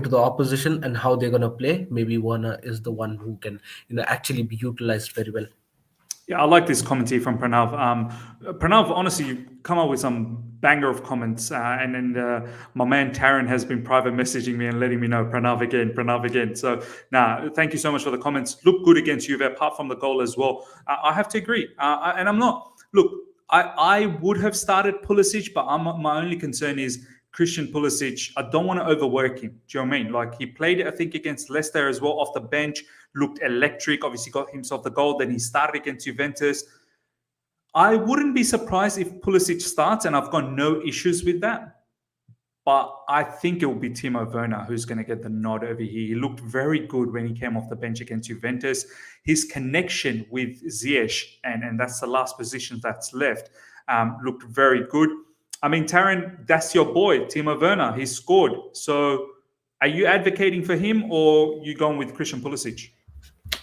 to the opposition and how they're gonna play, maybe Warner is the one who can actually be utilized very well. Yeah, I like this commentary from Pranav. Pranav, honestly, you come up with some banger of comments, and then my man Taron has been private messaging me and letting me know Pranav again. So, thank you so much for the comments. Look good against Juve, apart from the goal as well. I have to agree, and I'm not. Look, I would have started Pulisic, but my only concern is Christian Pulisic. I don't want to overwork him. Do you know what I mean? Like, he played, I think, against Leicester as well off the bench. Looked electric, obviously got himself the goal. Then he started against Juventus. I wouldn't be surprised if Pulisic starts, and I've got no issues with that. But I think it will be Timo Werner who's going to get the nod over here. He looked very good when he came off the bench against Juventus. His connection with Ziyech, and that's the last position that's left, looked very good. I mean, Taron, that's your boy, Timo Werner. He scored. So are you advocating for him, or you going with Christian Pulisic?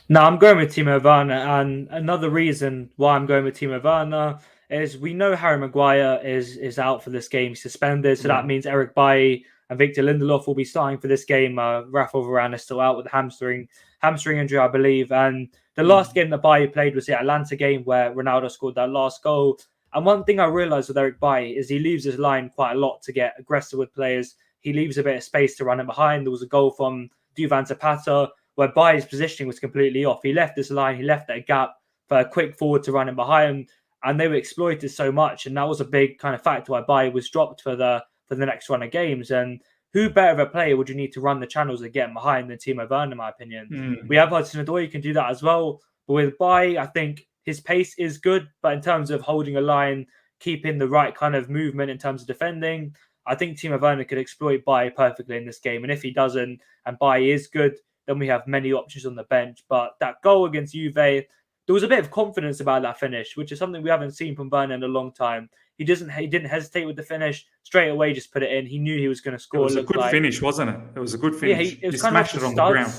No, I'm going with Timo Werner, and another reason why I'm going with Timo Werner is we know Harry Maguire is out for this game, suspended, so that means Eric Bailly and Victor Lindelof will be starting for this game. Rafael Varane is still out with a hamstring injury, I believe, and the last game that Bailly played was the Atlanta game where Ronaldo scored that last goal. And one thing I realised with Eric Bailly is he leaves his line quite a lot to get aggressive with players. He leaves a bit of space to run it behind. There was a goal from Duvan Zapata where Bailly's positioning was completely off. He left this line, he left that gap for a quick forward to run in behind, and they were exploited so much. And that was a big kind of factor why Bailly was dropped for the next run of games. And who better of a player would you need to run the channels and get behind than Timo Werner, in my opinion? We have Hudson-Odoi, you can do that as well. But with Bailly, I think his pace is good, but in terms of holding a line, keeping the right kind of movement in terms of defending, I think Timo Werner could exploit Bailly perfectly in this game. And if he doesn't, and Bailly is good, then we have many options on the bench. But that goal against Juve, there was a bit of confidence about that finish, which is something we haven't seen from Werner in a long time. He didn't hesitate with the finish, straight away just put it in. He knew he was going to score. It was a good finish, wasn't it? It was a good finish. Yeah, it was he smashed it on the ground.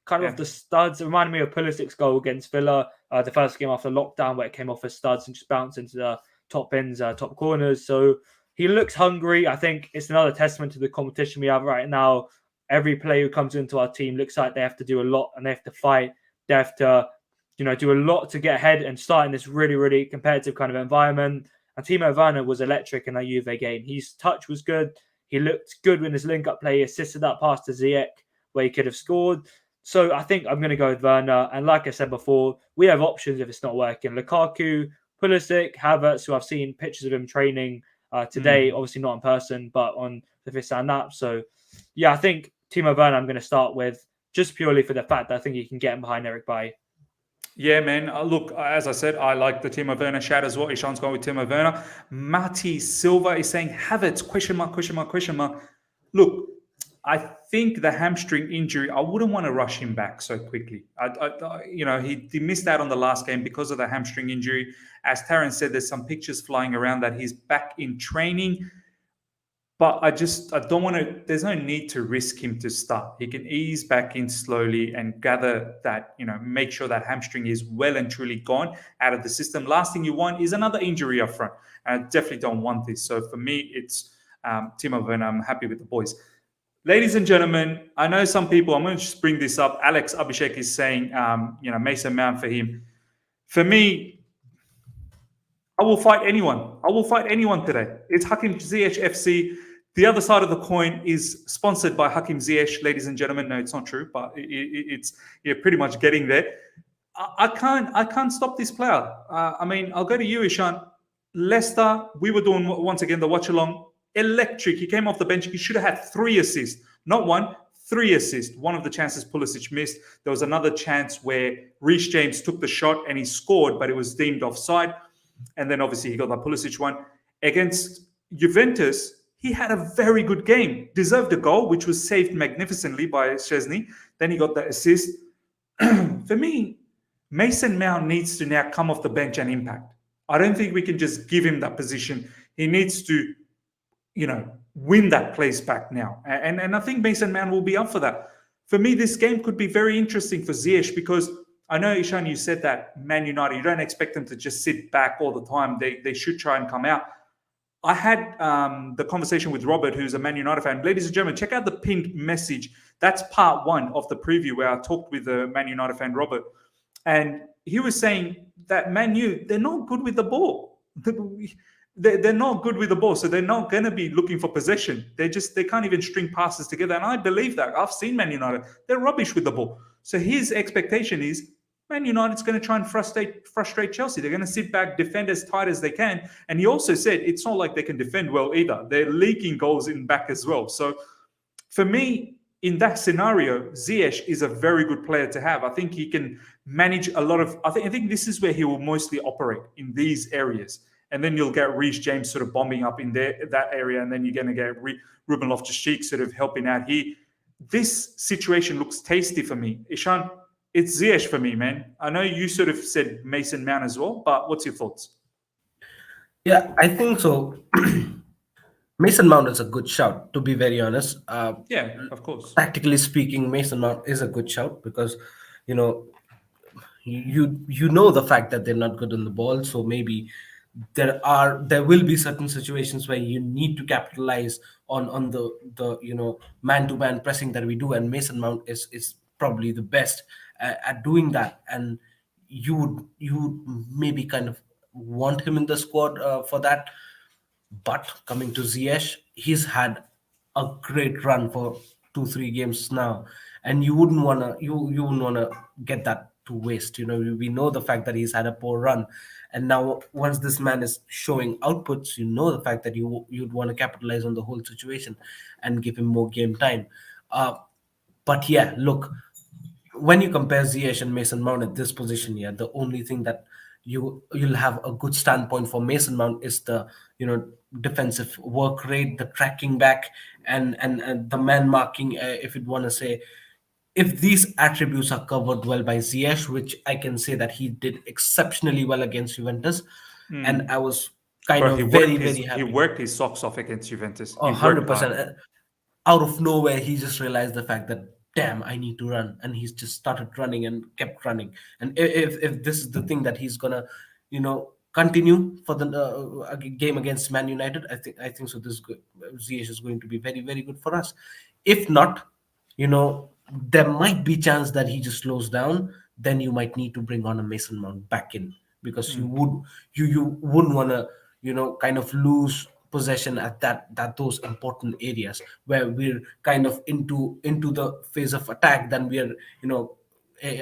Kind of off the studs. It reminded me of Pulisic's goal against Villa, the first game after lockdown, where it came off his studs and just bounced into the top bins, top corners. So he looks hungry. I think it's another testament to the competition we have right now. Every player who comes into our team looks like they have to do a lot and they have to fight. They have to, do a lot to get ahead and start in this really, really competitive kind of environment. And Timo Werner was electric in that Juve game. His touch was good. He looked good when his link-up play. He assisted that pass to Ziyech where he could have scored. So I think I'm going to go with Werner. And like I said before, we have options if it's not working. Lukaku, Pulisic, Havertz, who I've seen pictures of him training today, obviously not in person, but on the FaceTime app. So yeah, I think Timo Werner I'm going to start with just purely for the fact that I think he can get him behind Eric Bailly. Yeah, man. Look, as I said, I like the Timo Werner shout as well. Ishan's going with Timo Werner. Mati Silva is saying Havertz, question mark. Look, I think the hamstring injury, I wouldn't want to rush him back so quickly. He missed out on the last game because of the hamstring injury. As Taron said, there's some pictures flying around that he's back in training. But I don't want to, there's no need to risk him to start. He can ease back in slowly and gather that, make sure that hamstring is well and truly gone out of the system. Last thing you want is another injury up front. And I definitely don't want this. So for me, it's Timo Werner. I'm happy with the boys. Ladies and gentlemen, I know some people, I'm going to just bring this up. Alex Abhishek is saying, Mason Mount for him. For me, I will fight anyone today. It's Hakim Ziyech FC. The other side of the coin is sponsored by Hakim Ziyech, ladies and gentlemen. No, it's not true, but it's pretty much getting there. I can't stop this player. I'll go to you, Ishan. Leicester, we were doing once again the watch along. Electric. He came off the bench. He should have had 3 assists, not 1, 3 assists. One of the chances Pulisic missed. There was another chance where Reece James took the shot and he scored, but it was deemed offside. And then obviously he got that Pulisic one. Against Juventus, he had a very good game. Deserved a goal, which was saved magnificently by Szczesny. Then he got the assist. For me, Mason Mount needs to now come off the bench and impact. I don't think we can just give him that position. He needs to win that place back now. And I think Mason Mount will be up for that. For me, this game could be very interesting for Ziyech because I know, Ishan, you said that Man United, you don't expect them to just sit back all the time. They should try and come out. I had the conversation with Robert, who's a Man United fan. Ladies and gentlemen, check out the pinned message. That's part 1 of the preview where I talked with the Man United fan, Robert. And he was saying that Man U, they're not good with the ball. They're not good with the ball, so they're not going to be looking for possession. They can't even string passes together. And I believe that. I've seen Man United. They're rubbish with the ball. So his expectation is Man United's going to try and frustrate Chelsea. They're going to sit back, defend as tight as they can. And he also said it's not like they can defend well either. They're leaking goals in back as well. So for me, in that scenario, Ziyech is a very good player to have. I think he can manage a lot of... I think this is where he will mostly operate, in these areas. And then you'll get Reece James sort of bombing up in that area. And then you're going to get Ruben Loftus-Cheek sort of helping out here. This situation looks tasty for me. Ishan, it's Ziyech for me, man. I know you sort of said Mason Mount as well, but what's your thoughts? Yeah, I think so. Mason Mount is a good shout, to be very honest. Yeah, of course. Tactically speaking, Mason Mount is a good shout because, you know the fact that they're not good on the ball. So maybe there will be certain situations where you need to capitalize on the man-to-man pressing that we do, and Mason Mount is probably the best at doing that. And you would maybe kind of want him in the squad for that. But coming to Ziyech, he's had a great run for 2-3 games now, and you wouldn't wanna get that to waste. We know the fact that he's had a poor run, and now once this man is showing outputs, the fact that you'd want to capitalize on the whole situation and give him more game time. But yeah, look, when you compare Ziyech and Mason Mount at this position here, the only thing that you'll have a good standpoint for Mason Mount is the defensive work rate, the tracking back, and the man marking. If you'd want to say, if these attributes are covered well by Ziyech, which I can say that he did exceptionally well against Juventus, and I was kind of very happy. He worked his socks off against Juventus. 100%. Out of nowhere, he just realized the fact that, damn, I need to run, and he's just started running and kept running. And if this is the thing that he's gonna continue for the game against Man United, I think so. This Ziyech is going to be very, very good for us. If not, there might be chance that he just slows down. Then you might need to bring on a Mason Mount back in, because you wouldn't want to kind of lose possession at those important areas where we're kind of into the phase of attack. Then we're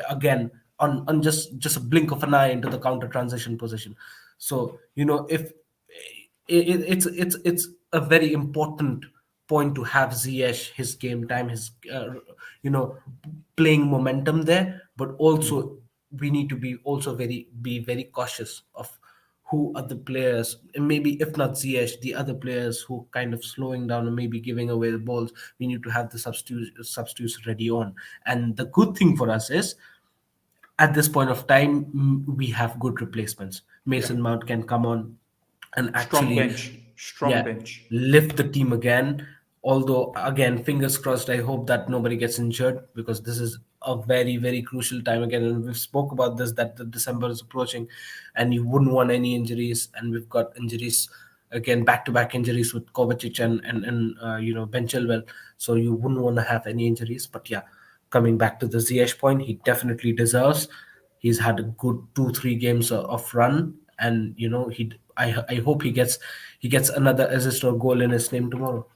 again on just a blink of an eye into the counter transition position. So if it's a very important point to have Ziyech, his game time, his playing momentum there, but also we need to be very cautious of who are the players, and maybe if not Ziyech, the other players who kind of slowing down and maybe giving away the balls. We need to have the substitutes ready on. And the good thing for us is, at this point of time, we have good replacements. Mason Mount can come on and actually strong bench, lift the team again. Although, again, fingers crossed, I hope that nobody gets injured, because this is a very, very crucial time again. And we've spoke about this, that the December is approaching and you wouldn't want any injuries. And we've got injuries, again, back-to-back injuries with Kovacic and Ben Chilwell. So you wouldn't want to have any injuries. But yeah, coming back to the Ziyech point, he definitely deserves. He's had a good 2-3 games of run. And, I hope he gets another assist or goal in his name tomorrow.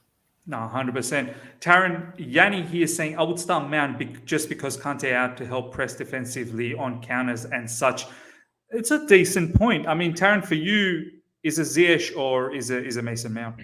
No, 100%. Taron, Yanni here is saying, I would start Mount just because Kante out to help press defensively on counters and such. It's a decent point. I mean, Taron, for you, is a Ziyech or is a Mason Mount?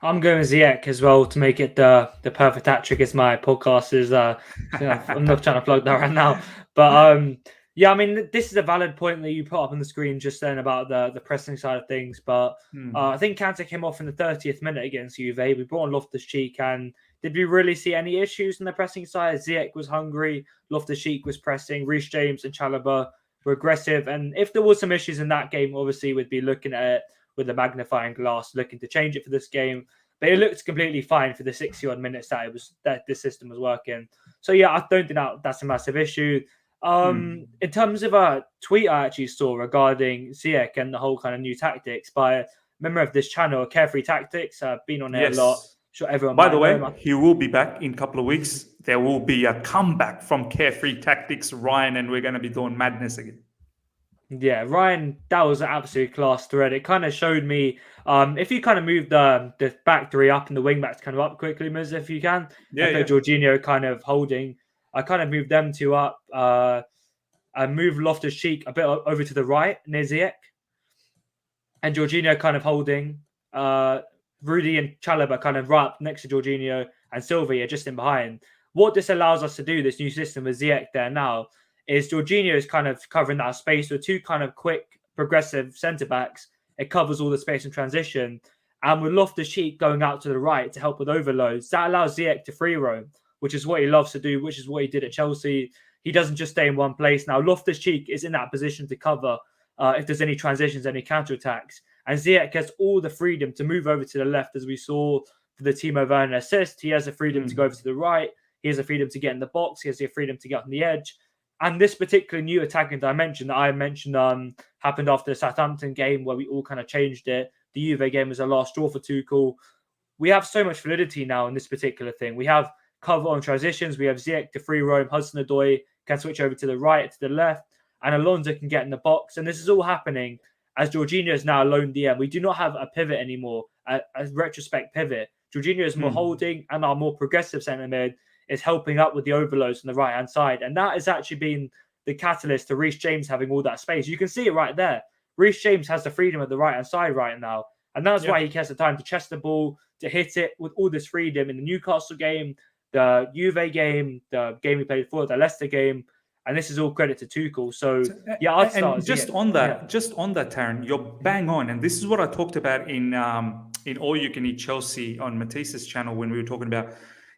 I'm going with Ziyech as well to make it the perfect hat trick, as my podcast is. I'm not trying to plug that right now. But yeah, I mean, this is a valid point that you put up on the screen just then about the pressing side of things. But I think Kante came off in the 30th minute against Juve. We brought on Loftus-Cheek, and did we really see any issues in the pressing side? Ziyech was hungry, Loftus-Cheek was pressing, Reece James and Chalobah were aggressive. And if there was some issues in that game, obviously we'd be looking at it with a magnifying glass, looking to change it for this game. But it looked completely fine for the 60-odd minutes that this system was working. So yeah, I don't think that's a massive issue. In terms of a tweet I actually saw regarding Ziyech and the whole kind of new tactics by a member of this channel, Carefree Tactics, been on there a lot. Sure, everyone. By the way, he will be back in a couple of weeks. There will be a comeback from Carefree Tactics, Ryan, and we're going to be doing madness again. Yeah, Ryan, that was an absolute class thread. It kind of showed me if you kind of move the back three up and the wing backs kind of up quickly, Miz, if you can. Jorginho kind of holding. I kind of moved them two up and moved Loftus-Cheek a bit over to the right near Ziyech. And Jorginho kind of holding. Rudy and Chalobah kind of right up next to Jorginho and Sylvia just in behind. What this allows us to do, this new system with Ziyech there now, is Jorginho is kind of covering that space with two kind of quick, progressive centre-backs. It covers all the space in transition. And with Loftus-Cheek going out to the right to help with overloads, that allows Ziyech to free roam, which is what he loves to do, which is what he did at Chelsea. He doesn't just stay in one place. Now, Loftus-Cheek is in that position to cover if there's any transitions, any counter-attacks. And Ziyech has all the freedom to move over to the left, as we saw for the Timo Werner assist. He has the freedom to go over to the right. He has the freedom to get in the box. He has the freedom to get on the edge. And this particular new attacking dimension that I mentioned happened after the Southampton game where we all kind of changed it. The Juve game was a last straw for Tuchel. We have so much fluidity now in this particular thing. We have cover on transitions. We have Ziyech to free roam. Hudson-Odoi can switch over to the right, to the left. And Alonso can get in the box. And this is all happening as Jorginho is now alone DM. We do not have a pivot anymore, a retrospect pivot. Jorginho is more holding, and our more progressive centre mid is helping up with the overloads on the right-hand side. And that has actually been the catalyst to Reece James having all that space. You can see it right there. Reece James has the freedom of the right-hand side right now. And that's why he has the time to chest the ball, to hit it with all this freedom in the Newcastle game, the Juve game, the game he played for, the Leicester game. And this is all credit to Tuchel. So yeah, I'd start. And just on that, Taron, you're bang on. And this is what I talked about in All You Can Eat Chelsea on Matisse's channel when we were talking about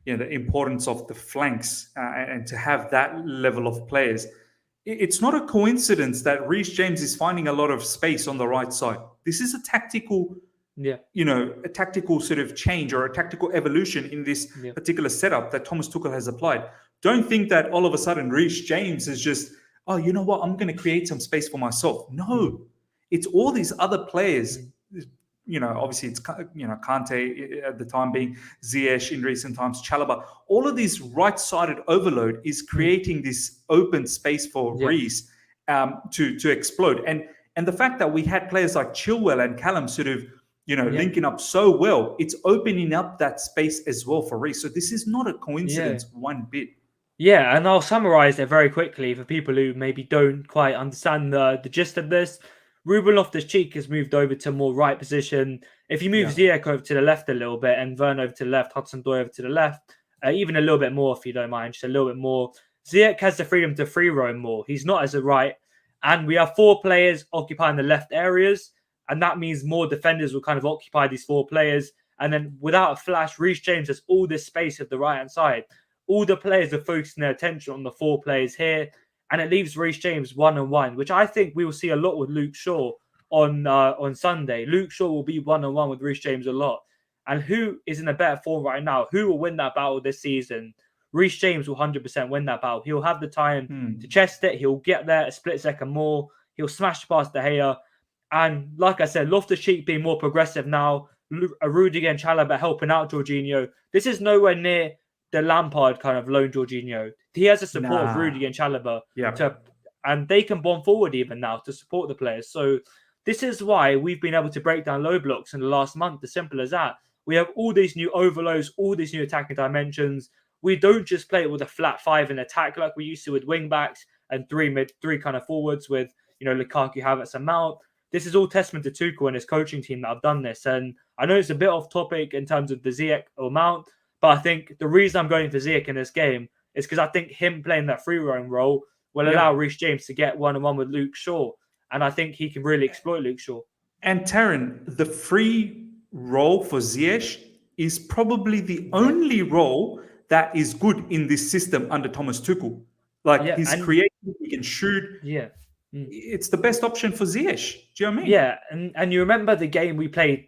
the importance of the flanks and to have that level of players. It's not a coincidence that Reece James is finding a lot of space on the right side. This is a tactical, a tactical sort of change or a tactical evolution in this particular setup that Thomas Tuchel has applied. Don't think that all of a sudden Reece James is just, oh, you know what, I'm going to create some space for myself. No, it's all these other players. Obviously it's, Kante at the time being, Ziyech in recent times, Chalobah. All of these right-sided overload is creating this open space for Reece to explode. And the fact that we had players like Chilwell and Callum sort of, linking up so well, it's opening up that space as well for Reece. So this is not a coincidence one bit. Yeah, and I'll summarize it very quickly for people who maybe don't quite understand the gist of this. Ruben Loftus-Cheek has moved over to a more right position. If you move Ziyech over to the left a little bit and Werner over to the left, Hudson-Odoi over to the left, even a little bit more if you don't mind, just a little bit more, Ziyech has the freedom to free roam more. He's not as a right. And we have 4 players occupying the left areas, and that means more defenders will kind of occupy these 4 players. And then without a flash, Reece James has all this space at the right-hand side. All the players are focusing their attention on the 4 players here, and it leaves Reece James one-on-one, which I think we will see a lot with Luke Shaw on Sunday. Luke Shaw will be one-on-one with Reece James a lot. And who is in a better form right now? Who will win that battle this season? Reece James will 100% win that battle. He'll have the time to chest it. He'll get there a split second more. He'll smash past De Gea. And like I said, Loftus-Cheek being more progressive now, Rudiger and Chalobah helping out Jorginho. This is nowhere near the Lampard kind of lone Jorginho. He has the support of Rudiger and Chalobah, and they can bomb forward even now to support the players. So this is why we've been able to break down low blocks in the last month. As simple as that. We have all these new overloads, all these new attacking dimensions. We don't just play it with a flat 5 in attack like we used to with wing backs and three kind of forwards with Lukaku, Havertz, and Mount. This is all testament to Tuchel and his coaching team that have done this. And I know it's a bit off topic in terms of the Ziyech or Mount, but I think the reason I'm going for Ziyech in this game is because I think him playing that free roam role will allow Reece James to get one-on-one with Luke Shaw. And I think he can really exploit Luke Shaw. And Taron, the free role for Ziyech is probably the only role that is good in this system under Thomas Tuchel. He's creative, he can shoot. Yeah. Mm. it's the best option for Ziyech. Do you know what I mean? Yeah, and you remember the game we played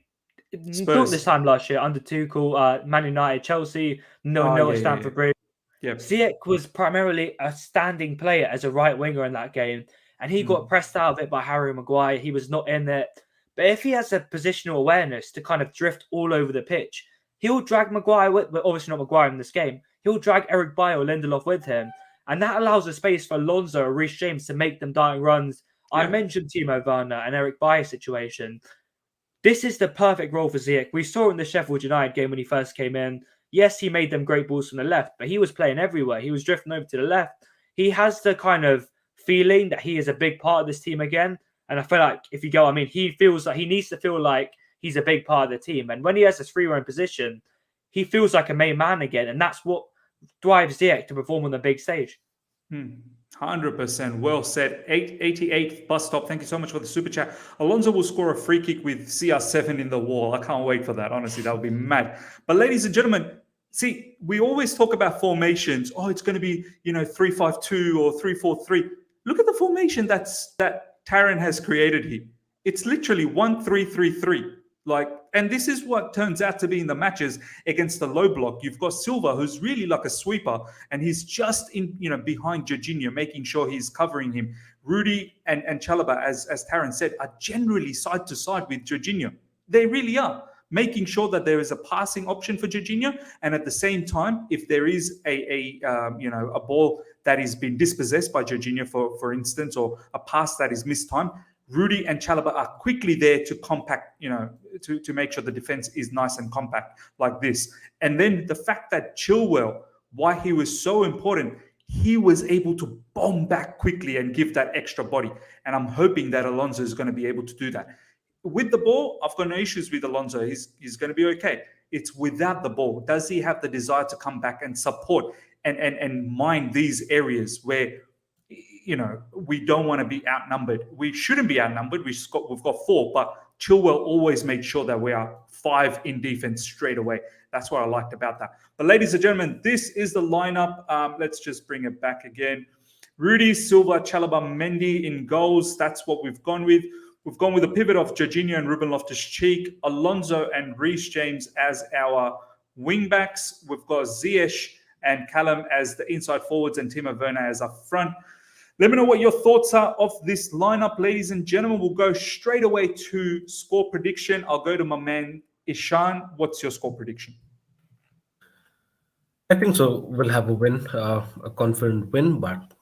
not this Spurs. time last year under Tuchel, Man United, Chelsea, Oh, no yeah, at yeah, yeah. Stamford Bridge. Yep. Ziyech was primarily a standing player as a right winger in that game, and he got pressed out of it by Harry Maguire. He was not in it. But if he has a positional awareness to kind of drift all over the pitch, he'll drag Maguire with, but obviously not Maguire in this game. He'll drag Eric Bayer or Lindelof with him, and that allows a space for Alonso or Reece James to make them dying runs. I Yeah. mentioned Timo Werner and Eric Bayer situation. This is the perfect role for Ziyech. We saw in the Sheffield United game when he first came in. Yes, he made them great balls from the left, but he was playing everywhere. He was drifting over to the left. He has the kind of feeling that he is a big part of this team again. And I feel like if you go, I mean, he feels like he needs to feel like he's a big part of the team. And when he has this free run position, he feels like a main man again. And that's what drives Ziyech to perform on the big stage. 100% well said. 888 bus stop. Thank you so much for the super chat. Alonso will score a free kick with CR7 in the wall. I can't wait for that. Honestly, that would be mad. But ladies and gentlemen, see, we always talk about formations. Oh, it's going to be 3-5-2 or 3-4-3. Look at the formation that Taron has created here. It's literally 1-3-3-3. And this is what turns out to be in the matches against the low block. You've got Silva, who's really like a sweeper, and he's just in, behind Jorginho, making sure he's covering him. Rudy and Chalobah, as Taron said, are generally side to side with Jorginho. They really are, making sure that there is a passing option for Jorginho, and at the same time, if there is a ball that is been dispossessed by Jorginho, for instance, or a pass that is mistimed, Rudy and Chalobah are quickly there to compact, to make sure the defense is nice and compact like this. And then the fact that Chilwell, why he was so important, he was able to bomb back quickly and give that extra body. And I'm hoping that Alonso is going to be able to do that. With the ball, I've got no issues with Alonso. He's going to be okay. It's without the ball. Does he have the desire to come back and support and mine these areas where we don't want to be outnumbered? We shouldn't be outnumbered. We've got 4, but Chilwell always made sure that we are 5 in defense straight away. That's what I liked about that. But ladies and gentlemen, this is the lineup. Let's just bring it back again. Rudy, Silva, Chalobah, Mendy in goals. That's what we've gone with. We've gone with a pivot of Jorginho and Ruben Loftus-Cheek, Alonso and Reece James as our wing-backs. We've got Ziyech and Callum as the inside forwards and Timo Werner as up front. Let me know what your thoughts are of this lineup, ladies and gentlemen. We'll go straight away to score prediction. I'll go to my man, Ishan. What's your score prediction? I think so. We'll have a win, a confident win, but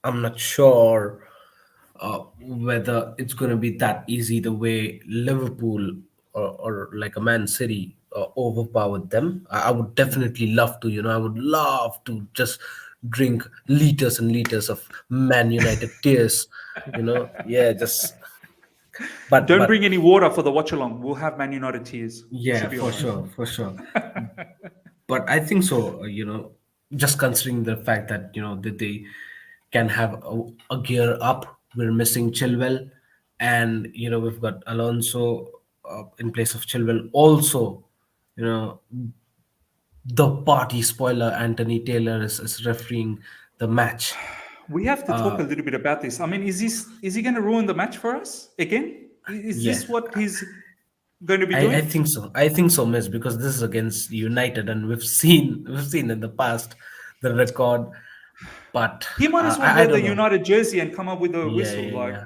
I'm not sure whether it's going to be that easy the way Liverpool or like a Man City overpowered them. I would definitely love to, I would love to just drink liters and liters of Man United tears, yeah, just. But don't bring any water for the watch along. We'll have Man United tears. Yeah, for sure. But I think so, just considering the fact that, that they can have a gear up. We're missing Chilwell, and, we've got Alonso in place of Chilwell. Also, the party spoiler, Anthony Taylor is refereeing the match. We have to talk a little bit about this. I mean, is he going to ruin the match for us again? Is this what he's going to be doing? I think so. I think so, Miss, because this is against United, and we've seen in the past the record. But he might as well wear the United jersey and come up with a whistle,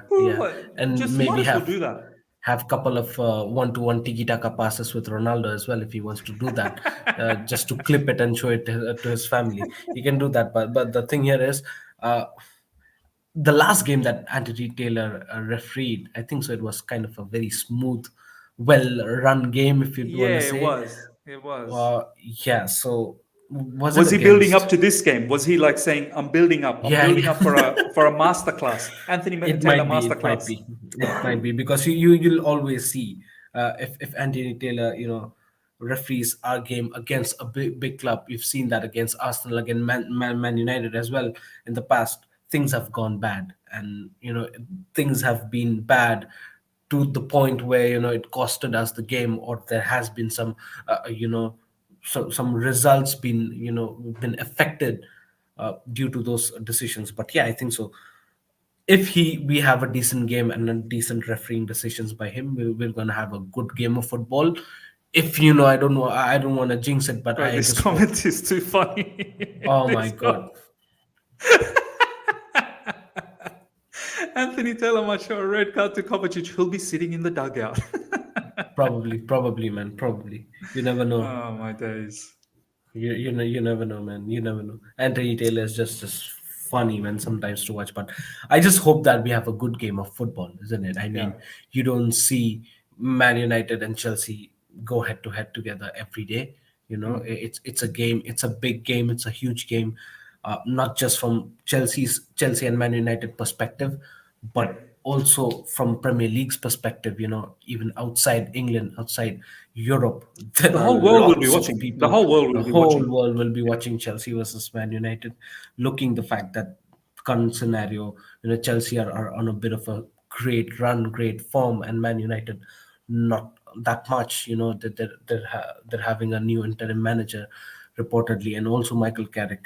and just maybe might as well do that. Have a couple of one-to-one tiki-taka passes with Ronaldo as well if he wants to do that, just to clip it and show it to his family. He can do that. But the thing here is, the last game that Anthony Taylor refereed, I think so, it was kind of a very smooth, well-run game, if you want to say. It was. Yeah, so was he building up to this game? Was he like saying, "I'm building up. I'm building up for a masterclass"? Anthony Taylor masterclass. It might be because you'll always see if Anthony Taylor referees our game against a big club. We've seen that against Arsenal, against Man United as well in the past. Things have gone bad, and things have been bad to the point where it costed us the game, or there has been some some results been affected due to those decisions. But yeah, I think so. if we have a decent game and a decent refereeing decisions by him, we're gonna have a good game of football. If I don't want to jinx it, but Bro, I this just hope. comment is too funny. Oh my This god. Anthony Taylor might show a red card to Kovacic. He'll be sitting in the dugout. Probably, man. Probably. You never know. Oh my days. You never know, man. You never know. Anthony Taylor is just funny, man, sometimes to watch. But I just hope that we have a good game of football, isn't it? I mean, Yeah. you don't see Man United and Chelsea go head to head together every day. It's a game. It's a big game. It's a huge game. Not just from Chelsea and Man United perspective, but also from Premier League's perspective. Even outside England, outside Europe, there The are whole world will be lots of watching. The people. whole world The will be whole watching. world will be watching Chelsea versus Man United, looking the fact that current scenario, Chelsea are on a bit of a great run, great form, and Man United not that much. That they're having a new interim manager reportedly, and also Michael Carrick,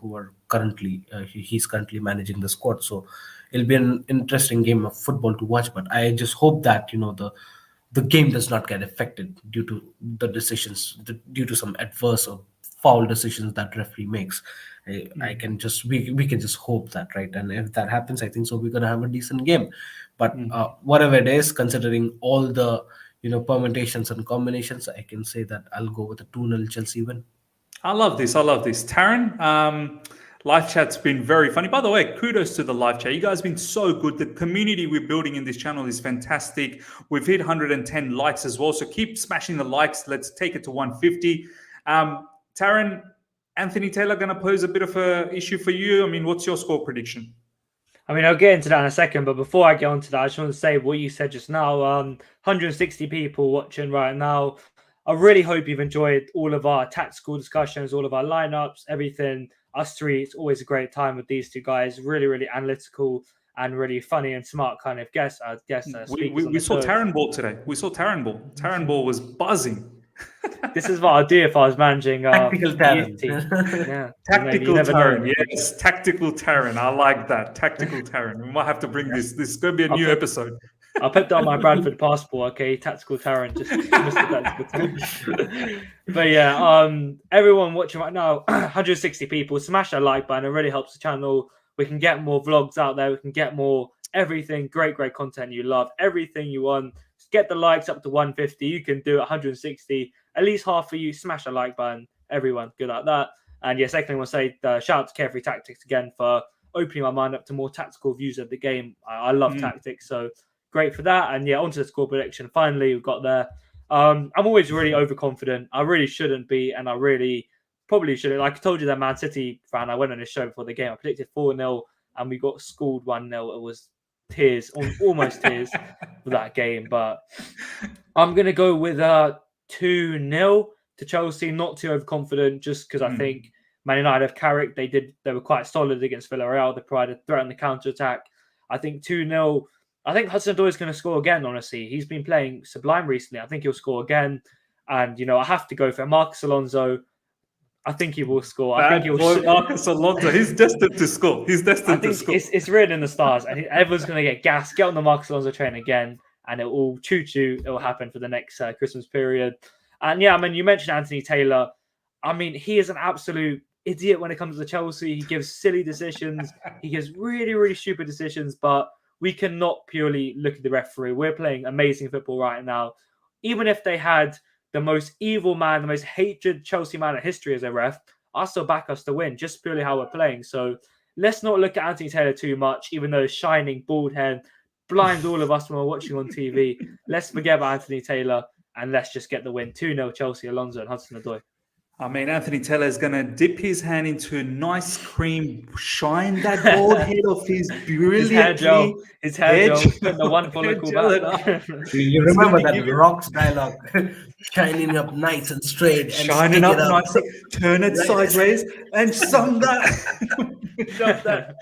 who are currently he's currently managing the squad. So it'll be an interesting game of football to watch. But I just hope that the game does not get affected due to the decisions, due to some adverse or foul decisions that referee makes. I can just we can just hope that, right? And if that happens, I think so we're gonna have a decent game. But whatever it is, considering all the permutations and combinations, I can say that I'll go with a 2-0 Chelsea win. I love this. I love this. Taron, live chat's been very funny. By the way, kudos to the live chat. You guys have been so good. The community we're building in this channel is fantastic. We've hit 110 likes as well. So keep smashing the likes. Let's take it to 150. Taron, Anthony Taylor going to pose a bit of an issue for you. I mean, what's your score prediction? I mean, I'll get into that in a second, but before I get onto that, I just want to say what you said just now. 160 people watching right now. I really hope you've enjoyed all of our tactical discussions, all of our lineups, everything. Us three, it's always a great time with these two guys. Really, really analytical and really funny and smart kind of guests. We saw Taron Ball today. We saw Taron Ball. Taron Ball was buzzing. This is what I'd do if I was managing Tactical Taron. Taron. Tactical Taron. Yes, tactical Taron. I like that. Tactical Taron. We might have to bring this. This is going to be a new episode. I'll put that on my Bradford passport, okay? Tactical Taron, just Mr. Tactical Taron. But yeah, everyone watching right now, 160 people, smash that like button. It really helps the channel. We can get more vlogs out there. We can get more everything. Great content you love. Everything you want. Just get the likes up to 150. You can do 160. At least half of you, smash the like button. Everyone, good at that. And yeah, secondly, I want to say shout out to Carefree Tactics again for opening my mind up to more tactical views of the game. I love tactics, so great for that. And yeah, onto the score prediction. Finally, we got there. I'm always really overconfident. I really shouldn't be, and I really probably shouldn't. Like I told you, that Man City fan, I went on this show before the game. I predicted 4-0, and we got schooled 1-0. It was tears, almost tears for that game. But I'm going to go with 2-0 to Chelsea. Not too overconfident, just because I think Man United have Carrick. They were quite solid against Villarreal. They provided threat on the counter-attack. I think 2-0. I think Hudson-Odoi is going to score again, honestly. He's been playing sublime recently. I think he'll score again. And, I have to go for Marcus Alonso. I think he will score. I think he'll Marcus Alonso. He's destined to score. He's destined to score. It's written in the stars. And everyone's going to get gas, get on the Marcus Alonso train again. And it will choo-choo. It will happen for the next Christmas period. And yeah, I mean, you mentioned Anthony Taylor. I mean, he is an absolute idiot when it comes to Chelsea. He gives silly decisions. He gives really, really stupid decisions. But we cannot purely look at the referee. We're playing amazing football right now. Even if they had the most evil man, the most hated Chelsea man in history as a ref, I still back us to win, just purely how we're playing. So let's not look at Anthony Taylor too much, even though his shining bald head blinds all of us when we're watching on TV. Let's forget about Anthony Taylor and let's just get the win. 2-0 Chelsea, Alonso and Hudson-Odoi. I mean, Anthony Taylor is going to dip his hand into nice cream, shine that bald head of his brilliantly. His hair gel, the one follicle back. You remember that Rocks dialogue? Shining up nice and straight. And shining up nice, turn it sideways and some that.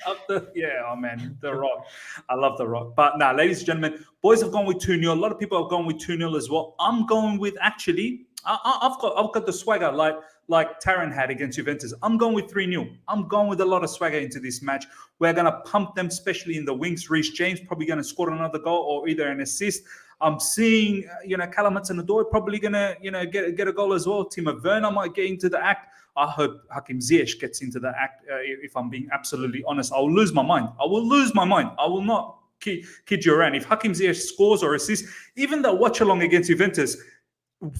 Oh man, The Rock. I love The Rock. But now, ladies and gentlemen, boys have gone with 2-0. A lot of people have gone with 2-0 as well. I'm going with, actually, I've got the swagger. Like, like Taron had against Juventus. I'm going with 3-0. I'm going with a lot of swagger into this match. We're going to pump them, especially in the wings. Reece James probably going to score another goal or either an assist. I'm seeing, Callum Hudson-Odoi probably going to, get a goal as well. Timo Werner might get into the act. I hope Hakim Ziyech gets into the act. If I'm being absolutely honest, I will lose my mind. I will not kid you around. If Hakim Ziyech scores or assists, even the watch along against Juventus,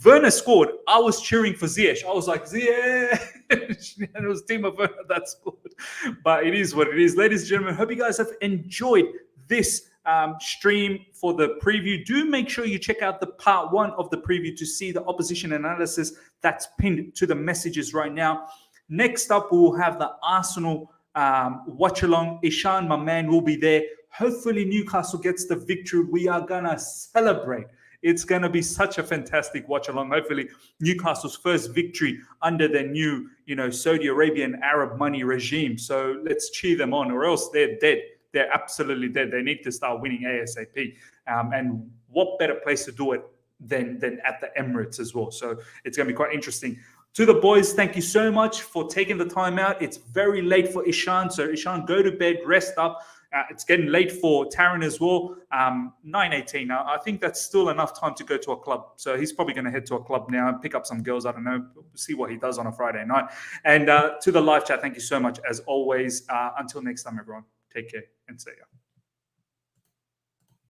Werner scored. I was cheering for Ziyech. I was like, Ziyech! And it was Timo Werner that scored. But it is what it is. Ladies and gentlemen, hope you guys have enjoyed this stream for the preview. Do make sure you check out the part 1 of the preview to see the opposition analysis that's pinned to the messages right now. Next up, we'll have the Arsenal watch along. Ishan, my man, will be there. Hopefully Newcastle gets the victory. We are going to celebrate. It's going to be such a fantastic watch along. Hopefully Newcastle's first victory under their new, Saudi Arabian Arab money regime. So let's cheer them on, or else they're dead. They're absolutely dead. They need to start winning ASAP. And what better place to do it than at the Emirates as well. So it's going to be quite interesting. To the boys, thank you so much for taking the time out. It's very late for Ishan. So Ishan, go to bed, rest up. It's getting late for Taron as well. 9:18. I think that's still enough time to go to a club. So he's probably going to head to a club now and pick up some girls. I don't know. We'll see what he does on a Friday night. And to the live chat, thank you so much as always. Until next time, everyone. Take care and see ya.